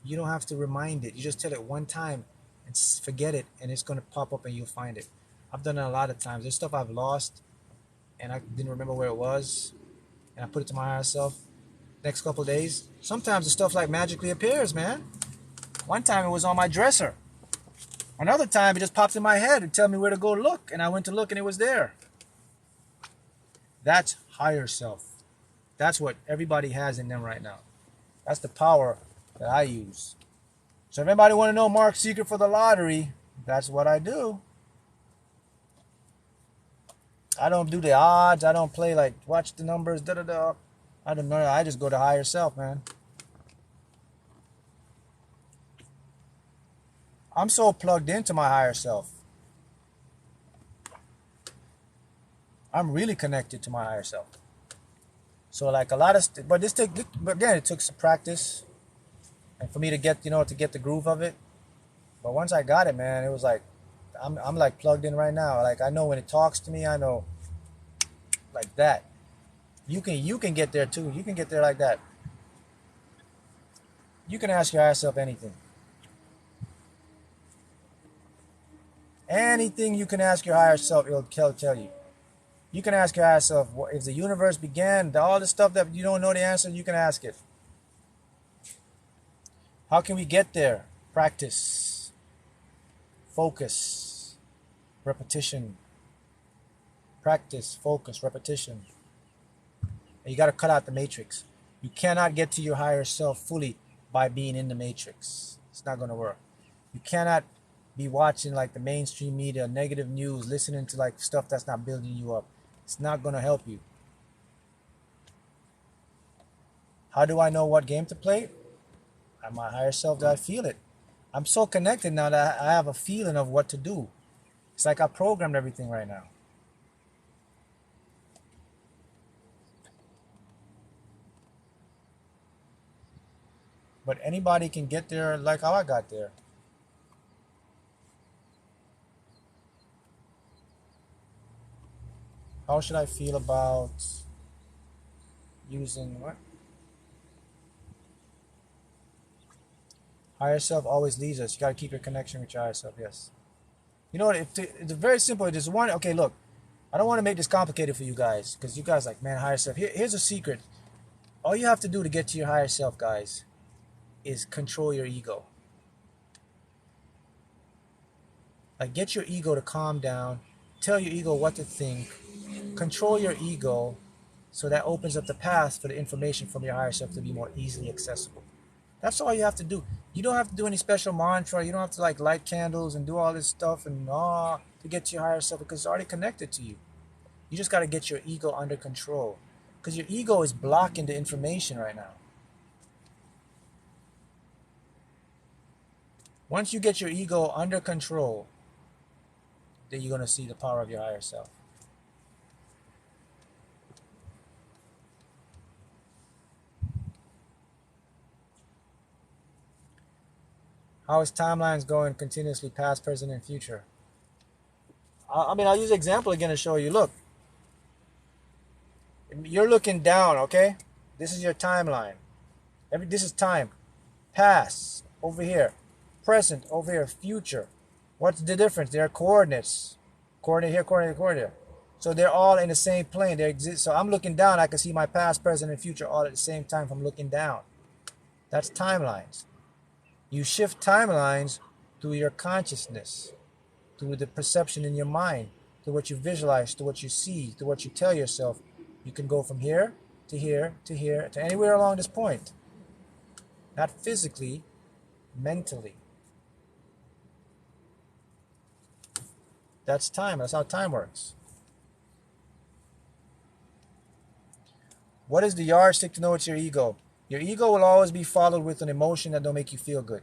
You don't have to remind it. You just tell it one time and forget it, and it's going to pop up and you'll find it. I've done it a lot of times. There's stuff I've lost and I didn't remember where it was, and I put it to my higher self. Next couple of days, sometimes the stuff like magically appears, man. One time it was on my dresser. Another time it just pops in my head and tell me where to go look, and I went to look and it was there. That's higher self. That's what everybody has in them right now. That's the power that I use. So if anybody want to know Mark's secret for the lottery, that's what I do. I don't do the odds. I don't play like watch the numbers, da da da. I don't know. I just go to higher self, man. I'm so plugged into my higher self. I'm really connected to my higher self. So like a lot of, but again, it took some practice, and for me to get, to get the groove of it. But once I got it, man, it was like, I'm like plugged in right now. Like I know when it talks to me, I know, like that. You can get there too. You can get there like that. You can ask your higher self anything. Anything you can ask your higher self, it'll tell you. You can ask your higher self, if the universe began, all the stuff that you don't know the answer, you can ask it. How can we get there? Practice, focus, repetition. Practice, focus, repetition. And you got to cut out the matrix. You cannot get to your higher self fully by being in the matrix. It's not going to work. You cannot be watching like the mainstream media, negative news, listening to like stuff that's not building you up. It's not going to help you. How do I know what game to play? I'm my higher self that I feel it. I'm so connected now that I have a feeling of what to do. It's like I programmed everything right now. But anybody can get there like how I got there. How should I feel about using what? Higher self always leads us. You got to keep your connection with your higher self, yes. You know what? It's very simple. It's one, okay, look, I don't want to make this complicated for you guys because you guys like, man, higher self. Here's a secret. All you have to do to get to your higher self, guys, is control your ego. Like, get your ego to calm down. Tell your ego what to think. Control your ego so that opens up the path for the information from your higher self to be more easily accessible. That's all you have to do. You don't have to do any special mantra. You don't have to like light candles and do all this stuff and to get to your higher self because it's already connected to you. You just got to get your ego under control because your ego is blocking the information right now. Once you get your ego under control, then you're going to see the power of your higher self. How is timelines going continuously past, present, and future? I'll use an example again to show you. Look, you're looking down, okay? This is your timeline. This is time. Past, over here. Present, over here. Future. What's the difference? There are coordinates. Coordinate here, coordinate, coordinate. So they're all in the same plane. They exist. So I'm looking down. I can see my past, present, and future all at the same time from looking down. That's timelines. You shift timelines through your consciousness, through the perception in your mind, to what you visualize, to what you see, to what you tell yourself. You can go from here to here to here to anywhere along this point. Not physically, mentally. That's time. That's how time works. What is the yardstick to know it's your ego? Your ego will always be followed with an emotion that don't make you feel good.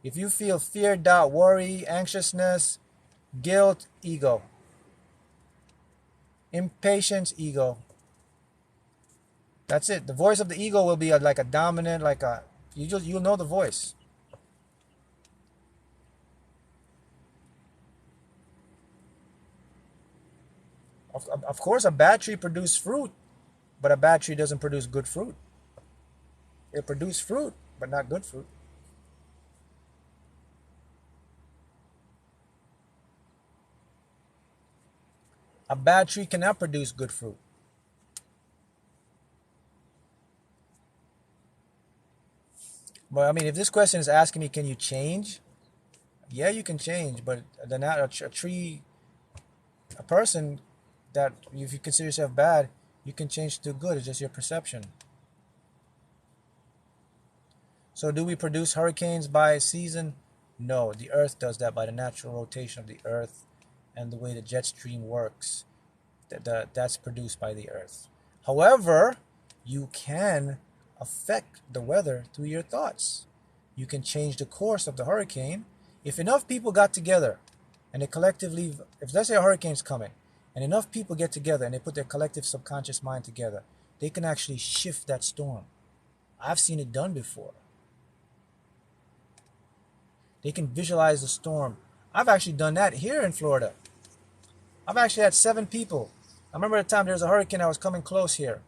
If you feel fear, doubt, worry, anxiousness, guilt, ego. Impatience, ego. That's it. The voice of the ego will be like a dominant, like a, you'll know the voice. Of course, a bad tree produces fruit, but a bad tree doesn't produce good fruit. It produces fruit, but not good fruit. A bad tree cannot produce good fruit. But I mean, if this question is asking me, can you change? Yeah, you can change, but then a tree, a person that if you consider yourself bad, you can change to good. It's just your perception. So do we produce hurricanes by season? No, the earth does that by the natural rotation of the earth and the way the jet stream works. That's produced by the earth. However, you can affect the weather through your thoughts. You can change the course of the hurricane. If enough people got together and they collectively, if let's say a hurricane's coming, and enough people get together and they put their collective subconscious mind together, they can actually shift that storm. I've seen it done before. They can visualize the storm. I've actually done that here in Florida. I've actually had 7 people. I remember the time there was a hurricane that was coming close here.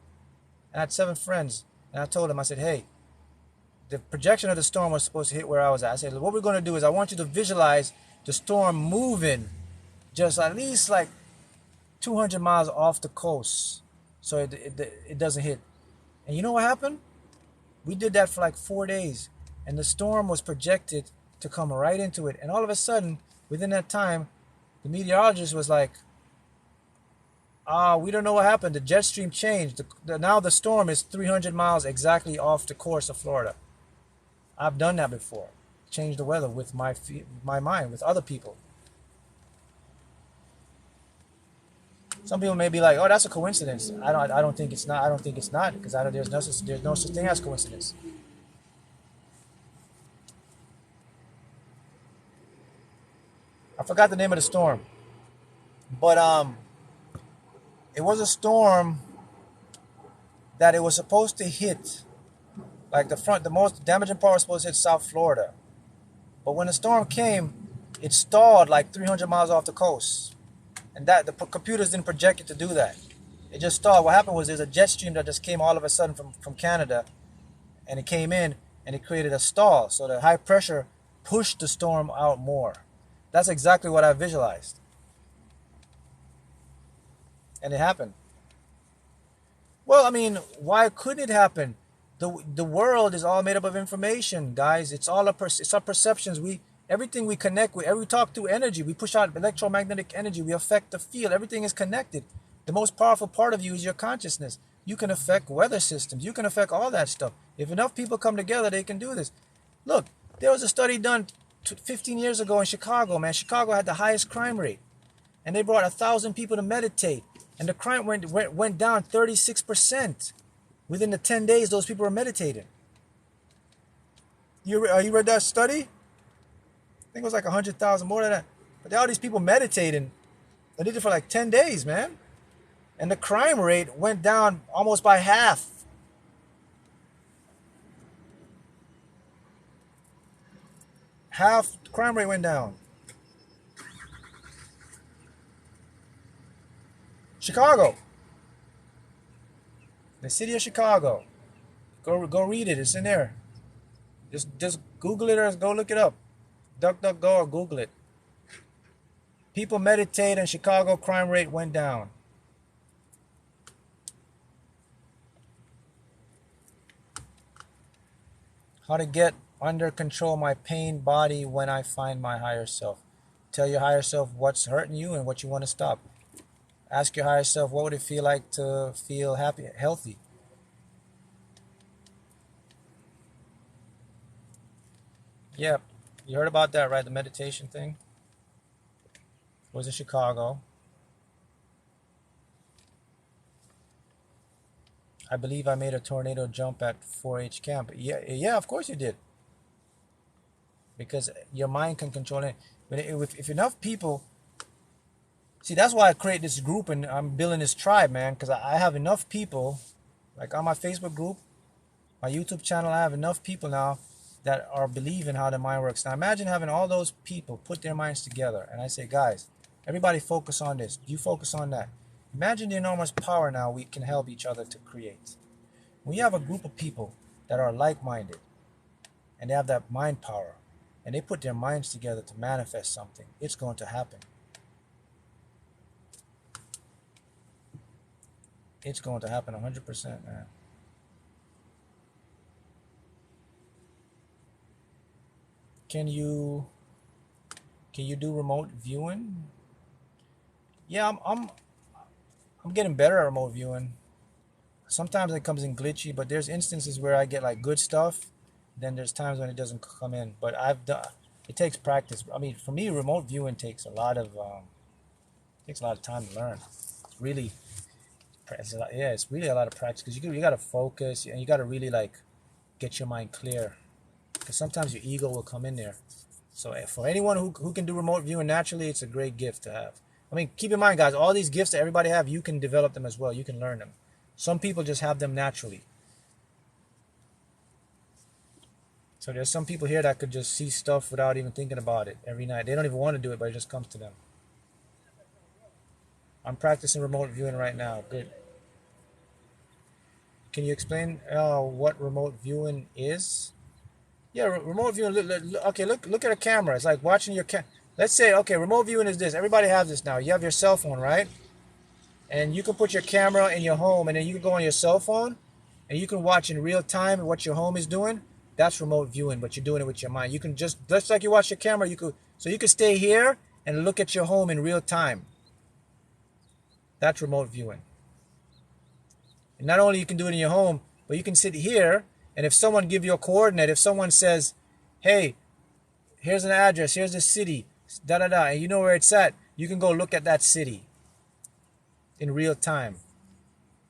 And I had 7 friends. And I told them, I said, hey, the projection of the storm was supposed to hit where I was at. I said, what we're going to do is I want you to visualize the storm moving just at least like 200 miles off the coast so it doesn't hit. And you know what happened? We did that for like 4 days. And the storm was projected to come right into it. And all of a sudden, within that time, the meteorologist was like, we don't know what happened. The jet stream changed. Now the storm is 300 miles exactly off the course of Florida. I've done that before. Changed the weather with my mind, with other people. Some people may be like, "Oh, that's a coincidence." I don't think it's not. I don't think it's not because there's no such thing as coincidence. I forgot the name of the storm, but it was a storm that it was supposed to hit, like the most damaging part was supposed to hit South Florida. But when the storm came, it stalled like 300 miles off the coast. And that the computers didn't project it to do that. It just stalled. What happened was there's a jet stream that just came all of a sudden from Canada, and it came in and it created a stall. So the high pressure pushed the storm out more. That's exactly what I visualized. And it happened. Well, I mean, why couldn't it happen? The world is all made up of information, guys. It's all it's our perceptions. Everything we connect with, we talk through energy. We push out electromagnetic energy. We affect the field. Everything is connected. The most powerful part of you is your consciousness. You can affect weather systems. You can affect all that stuff. If enough people come together, they can do this. Look, there was a study done 15 years ago in Chicago, man. Chicago had the highest crime rate. And they brought 1,000 people to meditate. And the crime went down 36%. Within the 10 days, those people were meditating. You read that study? I think it was like 100,000, more than that. But all these people meditating. They did it for like 10 days, man. And the crime rate went down almost by half. Half the crime rate went down. Chicago. The city of Chicago. Go read it. It's in there. Just Google it or go look it up. DuckDuckGo or Google it. People meditate and Chicago crime rate went down. How to get under control my pain body when I find my higher self. Tell your higher self what's hurting you and what you want to stop. Ask your higher self, what would it feel like to feel happy, healthy? Yep. You heard about that, right? The meditation thing? It was in Chicago. I believe I made a tornado jump at 4-H camp. Yeah, of course you did. Because your mind can control it. But if enough people See, that's why I create this group and I'm building this tribe, man, because I have enough people, like on my Facebook group, my YouTube channel, I have enough people now that are believing how the mind works. Now imagine having all those people put their minds together and I say, guys, everybody focus on this. You focus on that. Imagine the enormous power now we can help each other to create. When you have a group of people that are like-minded and they have that mind power and they put their minds together to manifest something, it's going to happen. It's going to happen 100%, man. Can you do remote viewing? Yeah, I'm getting better at remote viewing. Sometimes it comes in glitchy, but there's instances where I get like good stuff. Then there's times when it doesn't come in. But I've done. It takes practice. I mean, for me, remote viewing takes a lot of time to learn. It's really, yeah, it's really a lot of practice because you got to focus and you got to really like get your mind clear. Because sometimes your ego will come in there. So for anyone who can do remote viewing naturally, it's a great gift to have. I mean, keep in mind, guys, all these gifts that everybody have, you can develop them as well. You can learn them. Some people just have them naturally. So there's some people here that could just see stuff without even thinking about it every night. They don't even want to do it, but it just comes to them. I'm practicing remote viewing right now. Good. Can you explain what remote viewing is? Yeah, remote viewing. Okay, look at a camera. It's like watching your Let's say, okay, remote viewing is this. Everybody has this now. You have your cell phone, right? And you can put your camera in your home, and then you can go on your cell phone, and you can watch in real time what your home is doing. That's remote viewing, but you're doing it with your mind. You can just like you watch your camera. You could stay here and look at your home in real time. That's remote viewing. And not only you can do it in your home, but you can sit here, and if someone give you a coordinate, if someone says, "Hey, here's an address, here's the city, da da da," and you know where it's at, you can go look at that city in real time.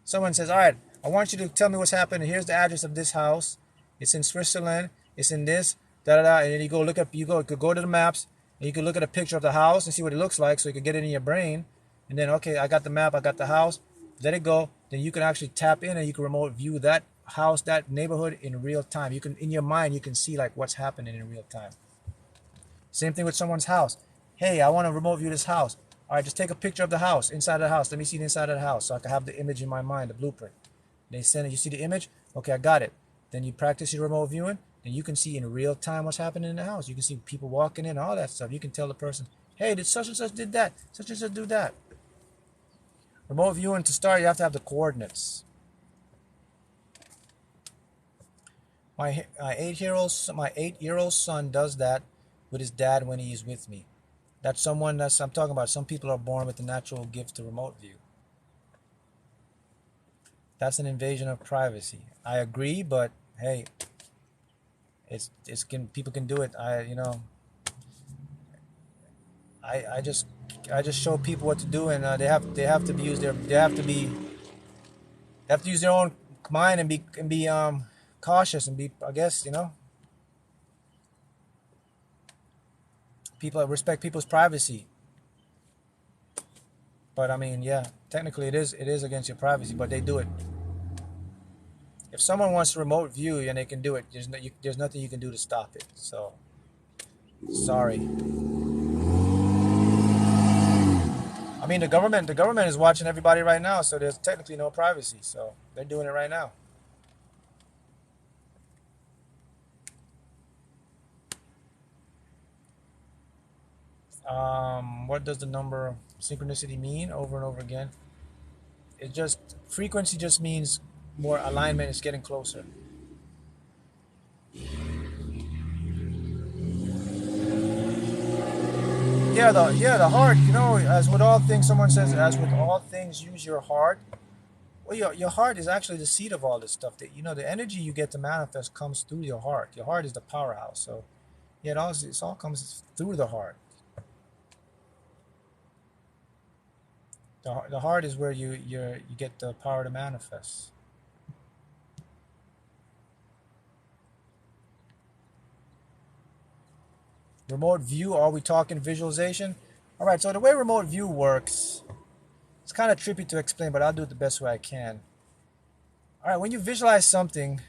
Someone says, "All right, I want you to tell me what's happening. Here's the address of this house. It's in Switzerland. It's in this, da da da." And then you could go to the maps, and you could look at a picture of the house and see what it looks like, so you could get it in your brain. And then, okay, I got the map, I got the house. Let it go. Then you can actually tap in and you can remote view that house, that neighborhood in real time. You can, in your mind, you can see like what's happening in real time. Same thing with someone's house. Hey, I want to remote view this house. All right, just take a picture of the house, inside of the house. Let me see the inside of the house so I can have the image in my mind, the blueprint. They send it, you see the image? Okay, I got it. Then you practice your remote viewing, and you can see in real time what's happening in the house. You can see people walking in, all that stuff. You can tell the person, hey, did such and such did that, such and such do that. Remote viewing, to start, you have to have the coordinates. My 8-year-old son does that with his dad when he is with me. I'm talking about. Some people are born with the natural gift to remote view. That's an invasion of privacy. I agree, but hey, people can do it. I just show people what to do, and they have to use their own mind and be cautious and be, I guess, people respect people's privacy. But I mean, yeah, technically it is against your privacy, but they do it. If someone wants to remote view and they can do it, there's nothing you can do to stop it. So, sorry. I mean, the government is watching everybody right now, so there's technically no privacy. So they're doing it right now. What does the number synchronicity mean over and over again? Frequency just means more alignment is getting closer. The heart, as with all things, someone says, as with all things, use your heart. Well, your heart is actually the seat of all this stuff. The energy you get to manifest comes through your heart. Your heart is the powerhouse. So, yeah, it all comes through the heart. The heart is where you get the power to manifest. Remote view, are we talking visualization? All right, so the way remote view works, it's kind of trippy to explain, but I'll do it the best way I can. All right, when you visualize something,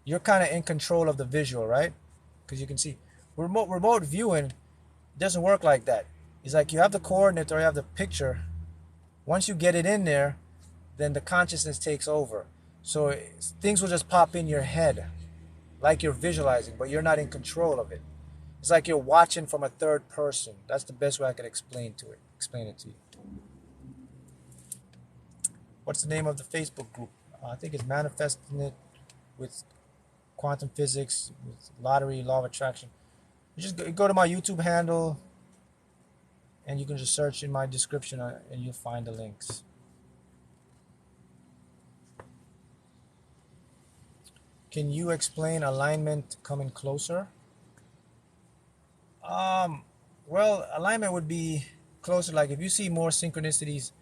you're kind of in control of the visual, right? Because you can see remote viewing doesn't work like that. It's like you have the coordinate or you have the picture. Once you get it in there, then the consciousness takes over. So things will just pop in your head like you're visualizing, but you're not in control of it. It's like you're watching from a third person. That's the best way I could explain it to you. What's the name of the Facebook group? I think it's Manifesting It with Quantum Physics, with Lottery, Law of Attraction. You just go to my YouTube handle, and you can just search in my description, and you'll find the links. Can you explain alignment coming closer? Well, alignment would be closer. Like if you see more synchronicities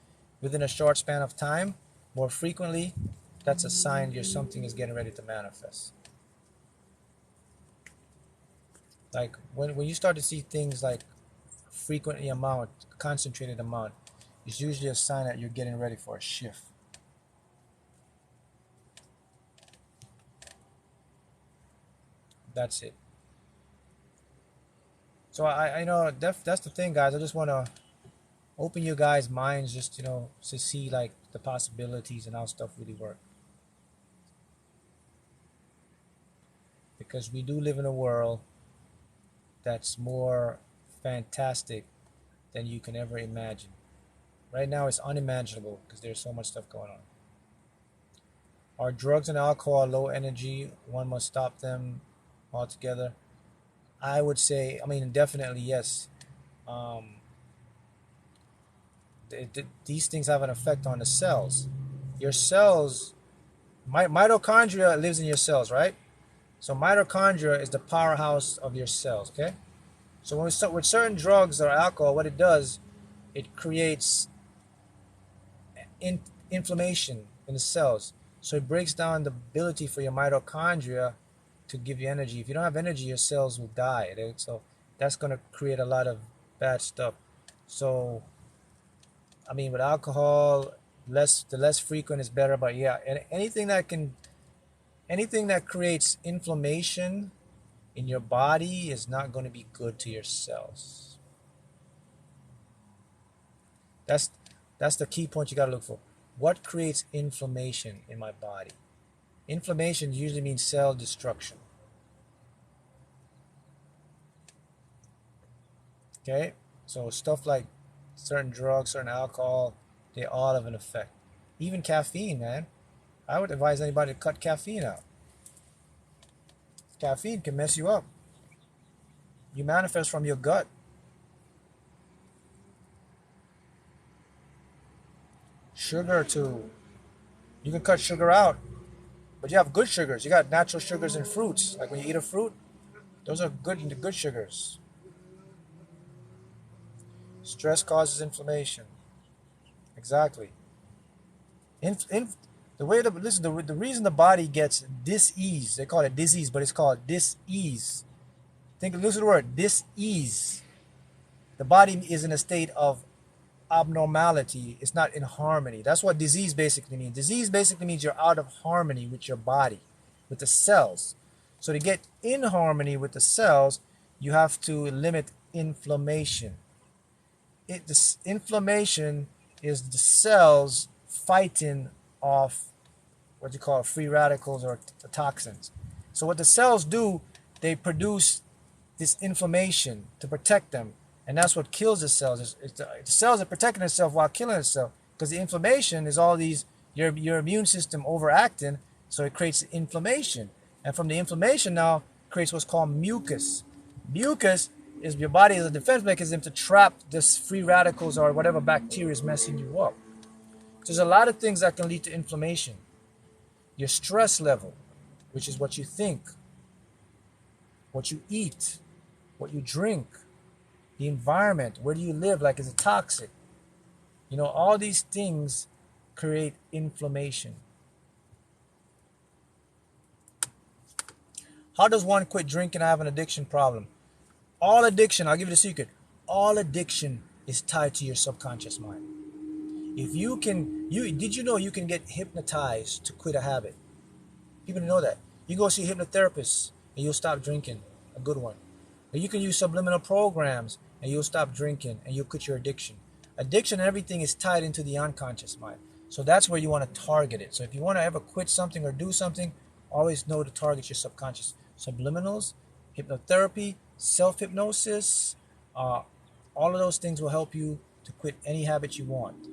within a short span of time, more frequently, that's a sign something is getting ready to manifest. Like when you start to see things like frequently amount, concentrated amount, it's usually a sign that you're getting ready for a shift. That's it. So I know that's the thing, guys. I just want to open you guys' minds, just to see like the possibilities and how stuff really work. Because we do live in a world that's more fantastic than you can ever imagine. Right now it's unimaginable because there's so much stuff going on. Are drugs and alcohol low energy? One must stop them altogether. I would say, definitely yes. These things have an effect on the cells. Your cells, mitochondria lives in your cells, right? So mitochondria is the powerhouse of your cells, okay? So when we start with certain drugs or alcohol, what it does, it creates inflammation in the cells. So it breaks down the ability for your mitochondria to give you energy. If you don't have energy, your cells will die. Right? So that's going to create a lot of bad stuff. So, with alcohol, the less frequent is better. But yeah, and anything that creates inflammation in your body is not going to be good to your cells. That's the key point you got to look for. What creates inflammation in my body? Inflammation usually means cell destruction. Okay? So stuff like certain drugs, certain alcohol, they all have an effect. Even caffeine, man. I would advise anybody to cut caffeine out. Caffeine can mess you up. You manifest from your gut. Sugar too. You can cut sugar out. But you have good sugars. You got natural sugars in fruits. Like when you eat a fruit, those are good sugars. Stress causes inflammation. Exactly. The reason the body gets dis-ease, they call it disease, but it's called dis-ease. Listen to the word, dis-ease. The body is in a state of abnormality. It's not in harmony. That's what disease basically means. Disease basically means you're out of harmony with your body, with the cells. So to get in harmony with the cells, you have to limit inflammation. This inflammation is the cells fighting off what you call free radicals or toxins. So what the cells do, they produce this inflammation to protect them, and that's what kills the cells. The cells are protecting themselves while killing itself, because the inflammation is all these your immune system overacting, so it creates inflammation, and from the inflammation now creates what's called mucus. Mucus is your body as a defense mechanism to trap this free radicals or whatever bacteria is messing you up. There's a lot of things that can lead to inflammation. Your stress level, which is what you think, what you eat, what you drink, the environment, where do you live, like is it toxic? All these things create inflammation. How does one quit drinking and have an addiction problem? All addiction, I'll give you the secret, All addiction is tied to your subconscious mind. If you can, did you know you can get hypnotized to quit a habit? People don't know that. You go see a hypnotherapist and you'll stop drinking, a good one. And you can use subliminal programs and you'll stop drinking and you'll quit your addiction. Addiction and everything is tied into the unconscious mind. So that's where you want to target it. So if you want to ever quit something or do something, always know to target your subconscious. Subliminals, hypnotherapy, self-hypnosis, all of those things will help you to quit any habit you want.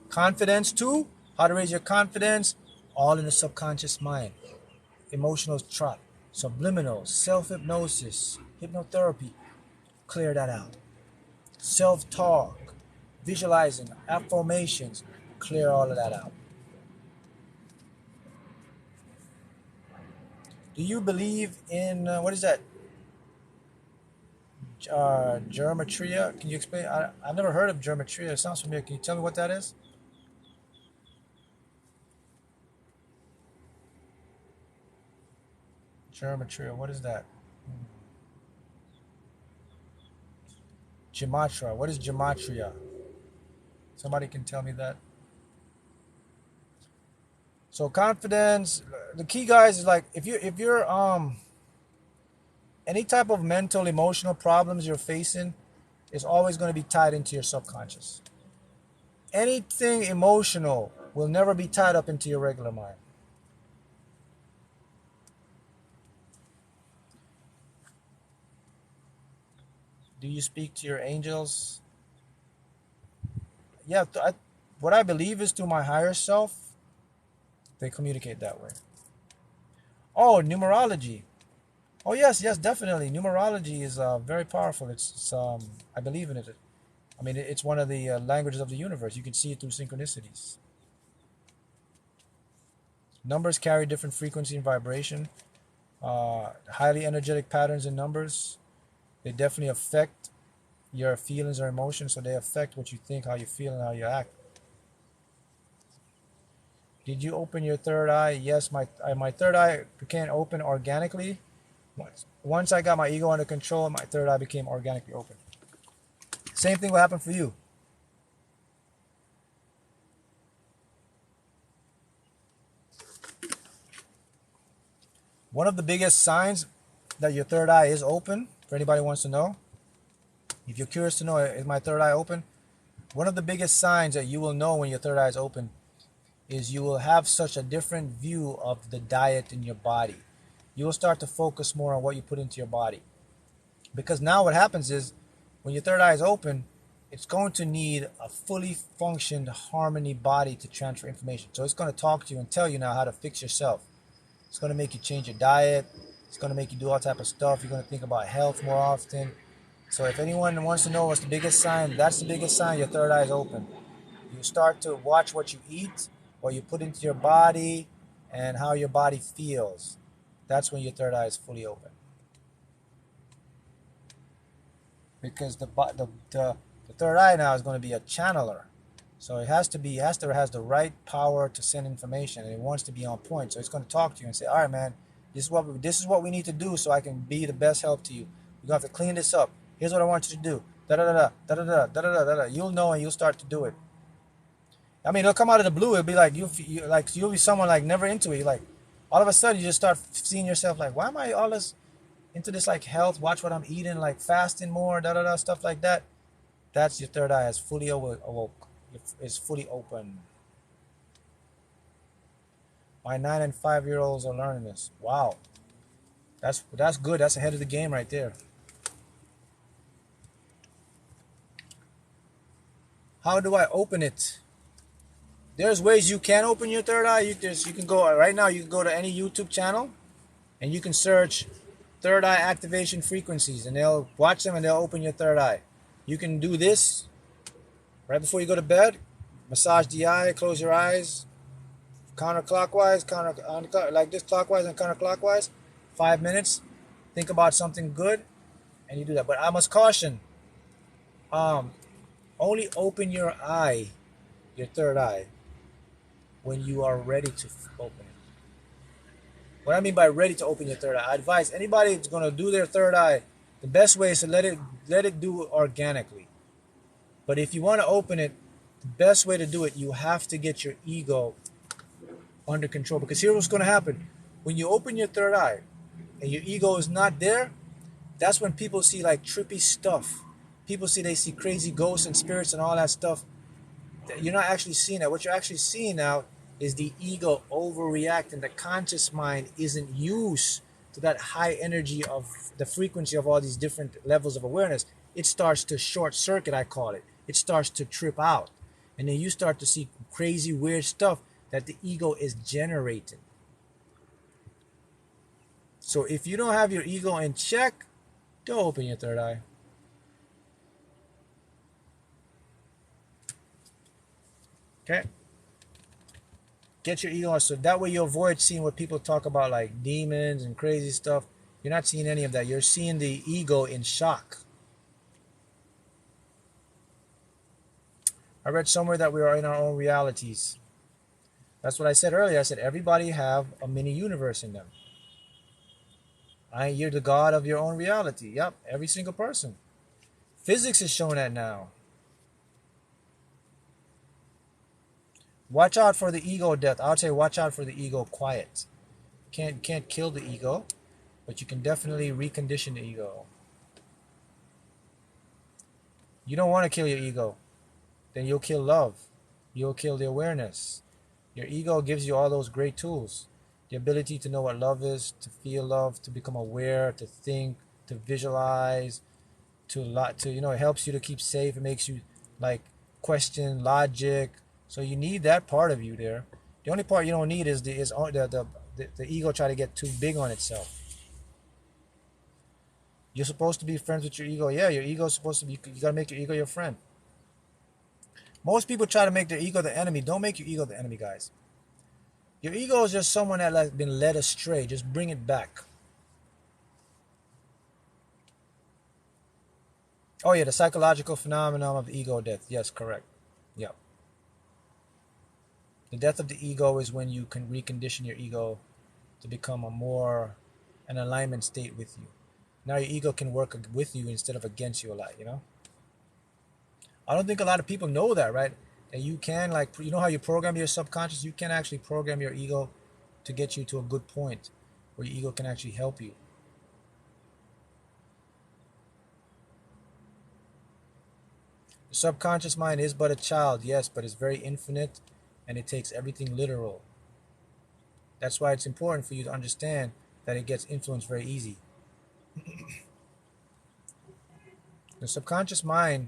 Confidence too. How to raise your confidence, all in the subconscious mind. Emotional trap, subliminal, self-hypnosis, hypnotherapy, clear that out. Self-talk, visualizing, affirmations, clear all of that out. Do you believe in, what is that? Geometria? Can you explain? I've never heard of geometria. It sounds familiar. Can you tell me what that is? Geometria, what is that? Gematria, what is gematria? Somebody can tell me that. So confidence, the key, guys, is like if you're any type of mental, emotional problems you're facing is always going to be tied into your subconscious. Anything emotional will never be tied up into your regular mind. Do you speak to your angels? Yeah, what I believe is through my higher self, they communicate that way. Oh, numerology. Oh yes, yes, definitely. Numerology is very powerful. It's I believe in it. I mean, it's one of the languages of the universe. You can see it through synchronicities. Numbers carry different frequency and vibration. Highly energetic patterns in numbers. They definitely affect your feelings or emotions, so they affect what you think, how you feel, and how you act. Did you open your third eye? Yes, my third eye became open organically. Once I got my ego under control, my third eye became organically open. Same thing will happen for you. One of the biggest signs that your third eye is open, for anybody who wants to know, if you're curious to know, is my third eye open? One of the biggest signs that you will know when your third eye is open is you will have such a different view of the diet in your body. You will start to focus more on what you put into your body. Because now what happens is, when your third eye is open, it's going to need a fully functioned harmony body to transfer information. So it's going to talk to you and tell you now how to fix yourself. It's going to make you change your diet. It's going to make you do all type of stuff. You're going to think about health more often. So if anyone wants to know what's the biggest sign, that's the biggest sign your third eye is open. You start to watch what you eat, what you put into your body, and how your body feels. That's when your third eye is fully open. Because the third eye now is going to be a channeler. So it has to has the right power to send information, and it wants to be on point. So it's going to talk to you and say, all right, man, this is what we need to do so I can be the best help to you. You're going to have to clean this up. Here's what I want you to do. Da da da da da da da da da da. You'll know and you'll start to do it. I mean, it'll come out of the blue. It'll be like you'll be someone like never into it. You're like, all of a sudden you just start seeing yourself like, why am I all this into this like health? Watch what I'm eating, like fasting more, da da da, stuff like that. That's your third eye is fully awoke. It's fully open. My 9 and 5-year-olds are learning this. Wow, that's good. That's ahead of the game right there. How do I open it? There's ways you can open your third eye. You can go right now. You can go to any YouTube channel, and you can search third eye activation frequencies, and they'll watch them and they'll open your third eye. You can do this right before you go to bed. Massage the eye, close your eyes, counterclockwise, like this, clockwise and counterclockwise. 5 minutes. Think about something good, and you do that. But I must caution. Only open your eye, your third eye, when you are ready to open it. What I mean by ready to open your third eye, I advise anybody who's going to do their third eye, The best way is to let it do it organically. But if you want to open it, the best way to do it, you have to get your ego under control. Because here's what's going to happen. When you open your third eye and your ego is not there, that's when people see like trippy stuff. People they see crazy ghosts and spirits and all that stuff. You're not actually seeing that. What you're actually seeing now is the ego overreacting. The conscious mind isn't used to that high energy of the frequency of all these different levels of awareness. It starts to short circuit, I call it. It starts to trip out. And then you start to see crazy, weird stuff that the ego is generating. So if you don't have your ego in check, don't open your third eye. Okay? Get your ego so that way you avoid seeing what people talk about like demons and crazy stuff. You're not seeing any of that. You're seeing the ego in shock. I read somewhere that we are in our own realities. That's what I said earlier. I said everybody have a mini universe in them. You're the god of your own reality. Yep, every single person. Physics is showing that now. Watch out for the ego death. I would say watch out for the ego quiet. Can't kill the ego, but you can definitely recondition the ego. You don't want to kill your ego. Then you'll kill love. You'll kill the awareness. Your ego gives you all those great tools. The ability to know what love is, to feel love, to become aware, to think, to visualize, it helps you to keep safe. It makes you like question logic. So you need that part of you there. The only part you don't need is the ego try to get too big on itself. You're supposed to be friends with your ego. Yeah, your ego is supposed to be. You gotta make your ego your friend. Most people try to make their ego the enemy. Don't make your ego the enemy, guys. Your ego is just someone that has been led astray. Just bring it back. Oh yeah, the psychological phenomenon of ego death. Yes, correct. Yep. The death of the ego is when you can recondition your ego to become an alignment state with you. Now your ego can work with you instead of against you a lot, I don't think a lot of people know that, right? That you can, how you program your subconscious? You can actually program your ego to get you to a good point where your ego can actually help you. The subconscious mind is but a child, yes, but it's very infinite and it takes everything literal. That's why it's important for you to understand that it gets influenced very easy. The subconscious mind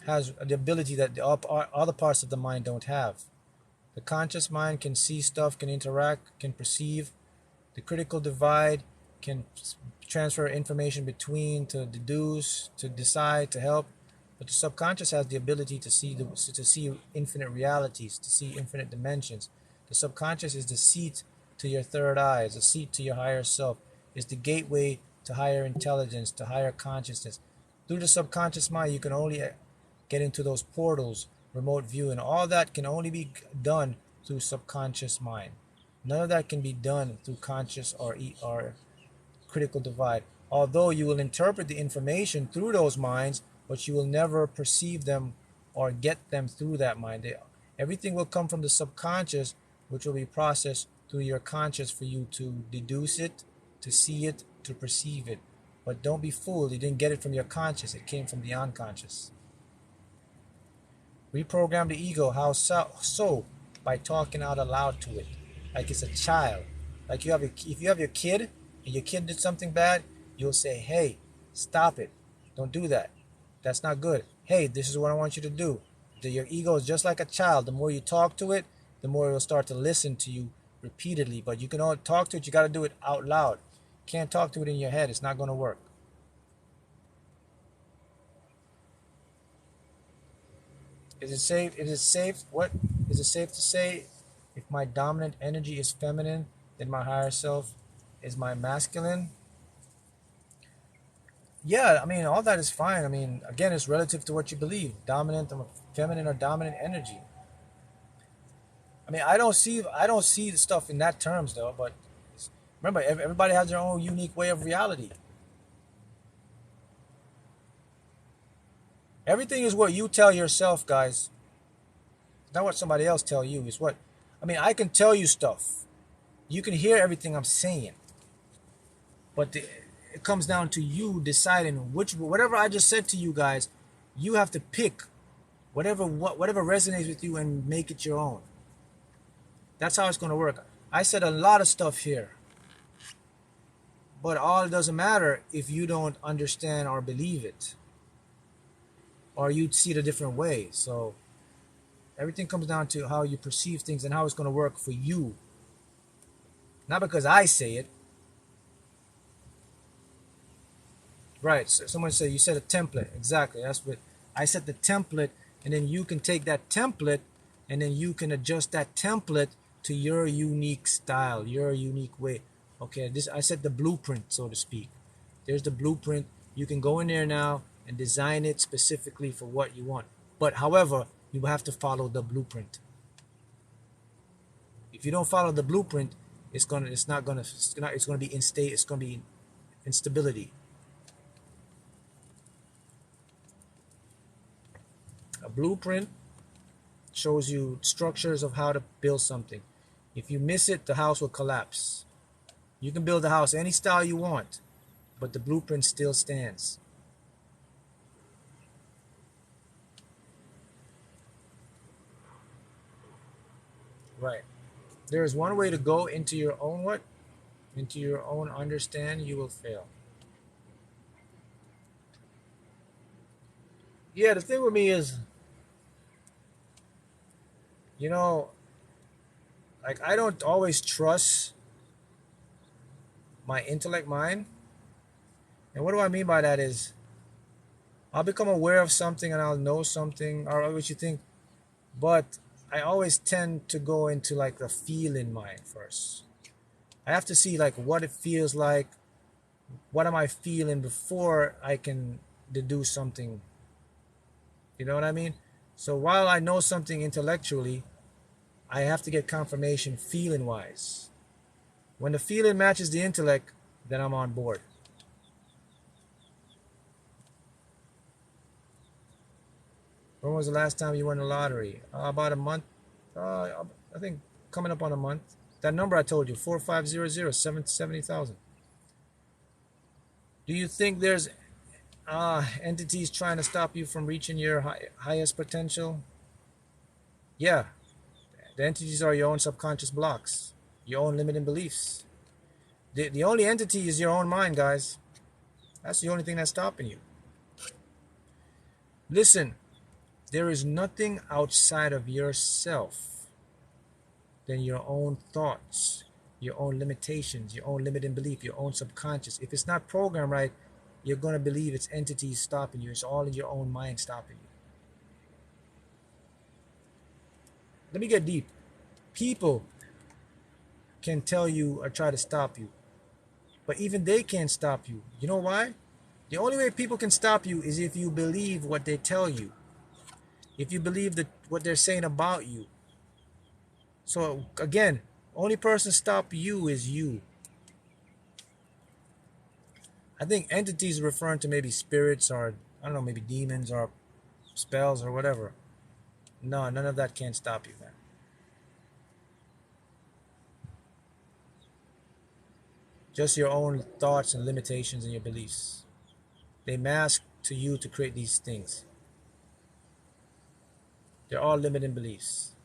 has the ability that the other parts of the mind don't have. The conscious mind can see stuff, can interact, can perceive. The critical divide can transfer information between, to deduce, to decide, to help. But the subconscious has the ability to see infinite realities, to see infinite dimensions. The subconscious is the seat to your third eye, is the seat to your higher self, is the gateway to higher intelligence, to higher consciousness. Through the subconscious mind, you can only get into those portals, remote view, and all that can only be done through subconscious mind. None of that can be done through conscious or critical divide. Although you will interpret the information through those minds, but you will never perceive them or get them through that mind. Everything will come from the subconscious, which will be processed through your conscious for you to deduce it, to see it, to perceive it. But don't be fooled. You didn't get it from your conscious. It came from the unconscious. Reprogram the ego. How so? By talking out aloud to it, like it's a child. Like if you have your kid and your kid did something bad, you'll say, "Hey, stop it! Don't do that. That's not good. Hey, this is what I want you to do." Your ego is just like a child. The more you talk to it, the more it will start to listen to you repeatedly. But you can only talk to it. You got to do it out loud. You can't talk to it in your head. It's not going to work. Is it safe? Is it safe? What is it safe to say? If my dominant energy is feminine, then my higher self is my masculine. Yeah, I mean, all that is fine. I mean, again, it's relative to what you believe. Dominant or feminine or dominant energy. I mean, I don't see the stuff in that terms though. But remember, everybody has their own unique way of reality. Everything is what you tell yourself, guys. Not what somebody else tell you. It's what, I mean, I can tell you stuff. You can hear everything I'm saying. But it comes down to you deciding whatever I just said to you guys, you have to pick whatever resonates with you and make it your own. That's how it's going to work. I said a lot of stuff here. But all doesn't matter if you don't understand or believe it. Or you see it a different way. So everything comes down to how you perceive things and how it's going to work for you. Not because I say it. Right. So someone said, you said a template. Exactly. That's what I said, the template. And then you can take that template and then you can adjust that template to your unique style, your unique way. Okay, I said the blueprint, so to speak. There's the blueprint. You can go in there now and design it specifically for what you want. But however, you have to follow the blueprint. If you don't follow the blueprint, it's gonna be instability. A blueprint shows you structures of how to build something. If you miss it, the house will collapse. You can build a house any style you want, but the blueprint still stands. Right. There is one way to go into your own what? Into your own understand, you will fail. Yeah, the thing with me is, you know, like I don't always trust my intellect mind. And what do I mean by that is I'll become aware of something and I'll know something or what you think, but I always tend to go into like the feeling mind first. I have to see like what it feels like, what am I feeling before I can deduce something. You know what I mean? So while I know something intellectually, I have to get confirmation feeling wise. When the feeling matches the intellect, then I'm on board. When was the last time you won the lottery? About a month. I think coming up on a month. That number I told you, 4500, 70,000. Do you think there's entities trying to stop you from reaching your highest potential? Yeah. The entities are your own subconscious blocks, your own limiting beliefs. The only entity is your own mind, guys. That's the only thing that's stopping you. Listen, there is nothing outside of yourself than your own thoughts, your own limitations, your own limiting belief, your own subconscious. If it's not programmed right, you're going to believe it's entities stopping you. It's all in your own mind stopping you. Let me get deep. People can tell you or try to stop you, but even they can't stop you. You know why? The only way people can stop you is if you believe what they tell you. If you believe that what they're saying about you. So again, only person stop you is you. I think entities are referring to maybe spirits or I don't know, maybe demons or spells or whatever. No, none of that can stop you, man. Just your own thoughts and limitations and your beliefs. They mask to you to create these things. They're all limiting beliefs.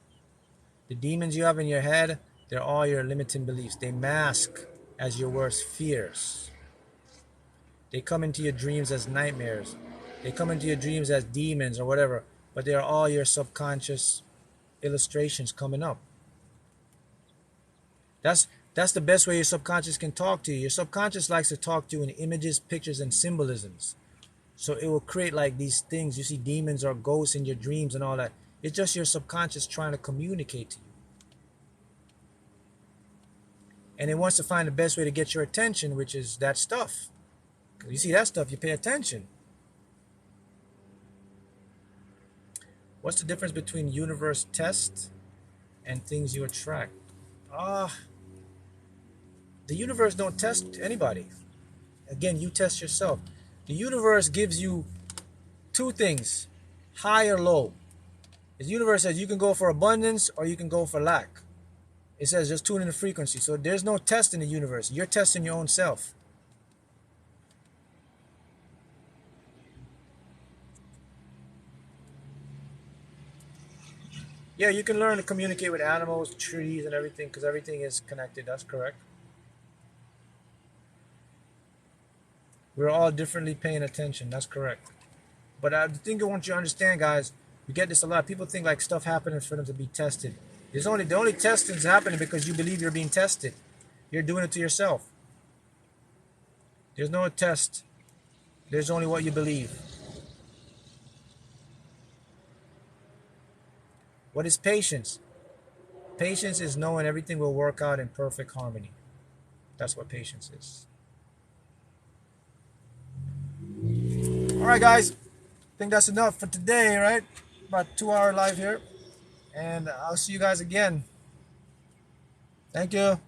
The demons you have in your head, they're all your limiting beliefs. They mask as your worst fears. They come into your dreams as nightmares. They come into your dreams as demons or whatever, but they are all your subconscious illustrations coming up. That's the best way your subconscious can talk to you. Your subconscious likes to talk to you in images, pictures, and symbolisms. So it will create like these things. You see demons or ghosts in your dreams and all that. It's just your subconscious trying to communicate to you. And it wants to find the best way to get your attention, which is that stuff. You see that stuff, you pay attention. What's the difference between universe test and things you attract? The universe don't test anybody. Again, you test yourself. The universe gives you two things. high or low. The universe says you can go for abundance or you can go for lack. It says just tune in the frequency. So there's no test in the universe. You're testing your own self. Yeah, you can learn to communicate with animals, trees, and everything because everything is connected. That's correct. We're all differently paying attention. That's correct. But the thing I want you to understand, guys, we get this a lot. People think like stuff happens for them to be tested. The only testing is happening because you believe you're being tested. You're doing it to yourself. There's no test. There's only what you believe. What is patience? Patience is knowing everything will work out in perfect harmony. That's what patience is. All right, guys. I think that's enough for today, right? About 2 hour live here. And I'll see you guys again. Thank you.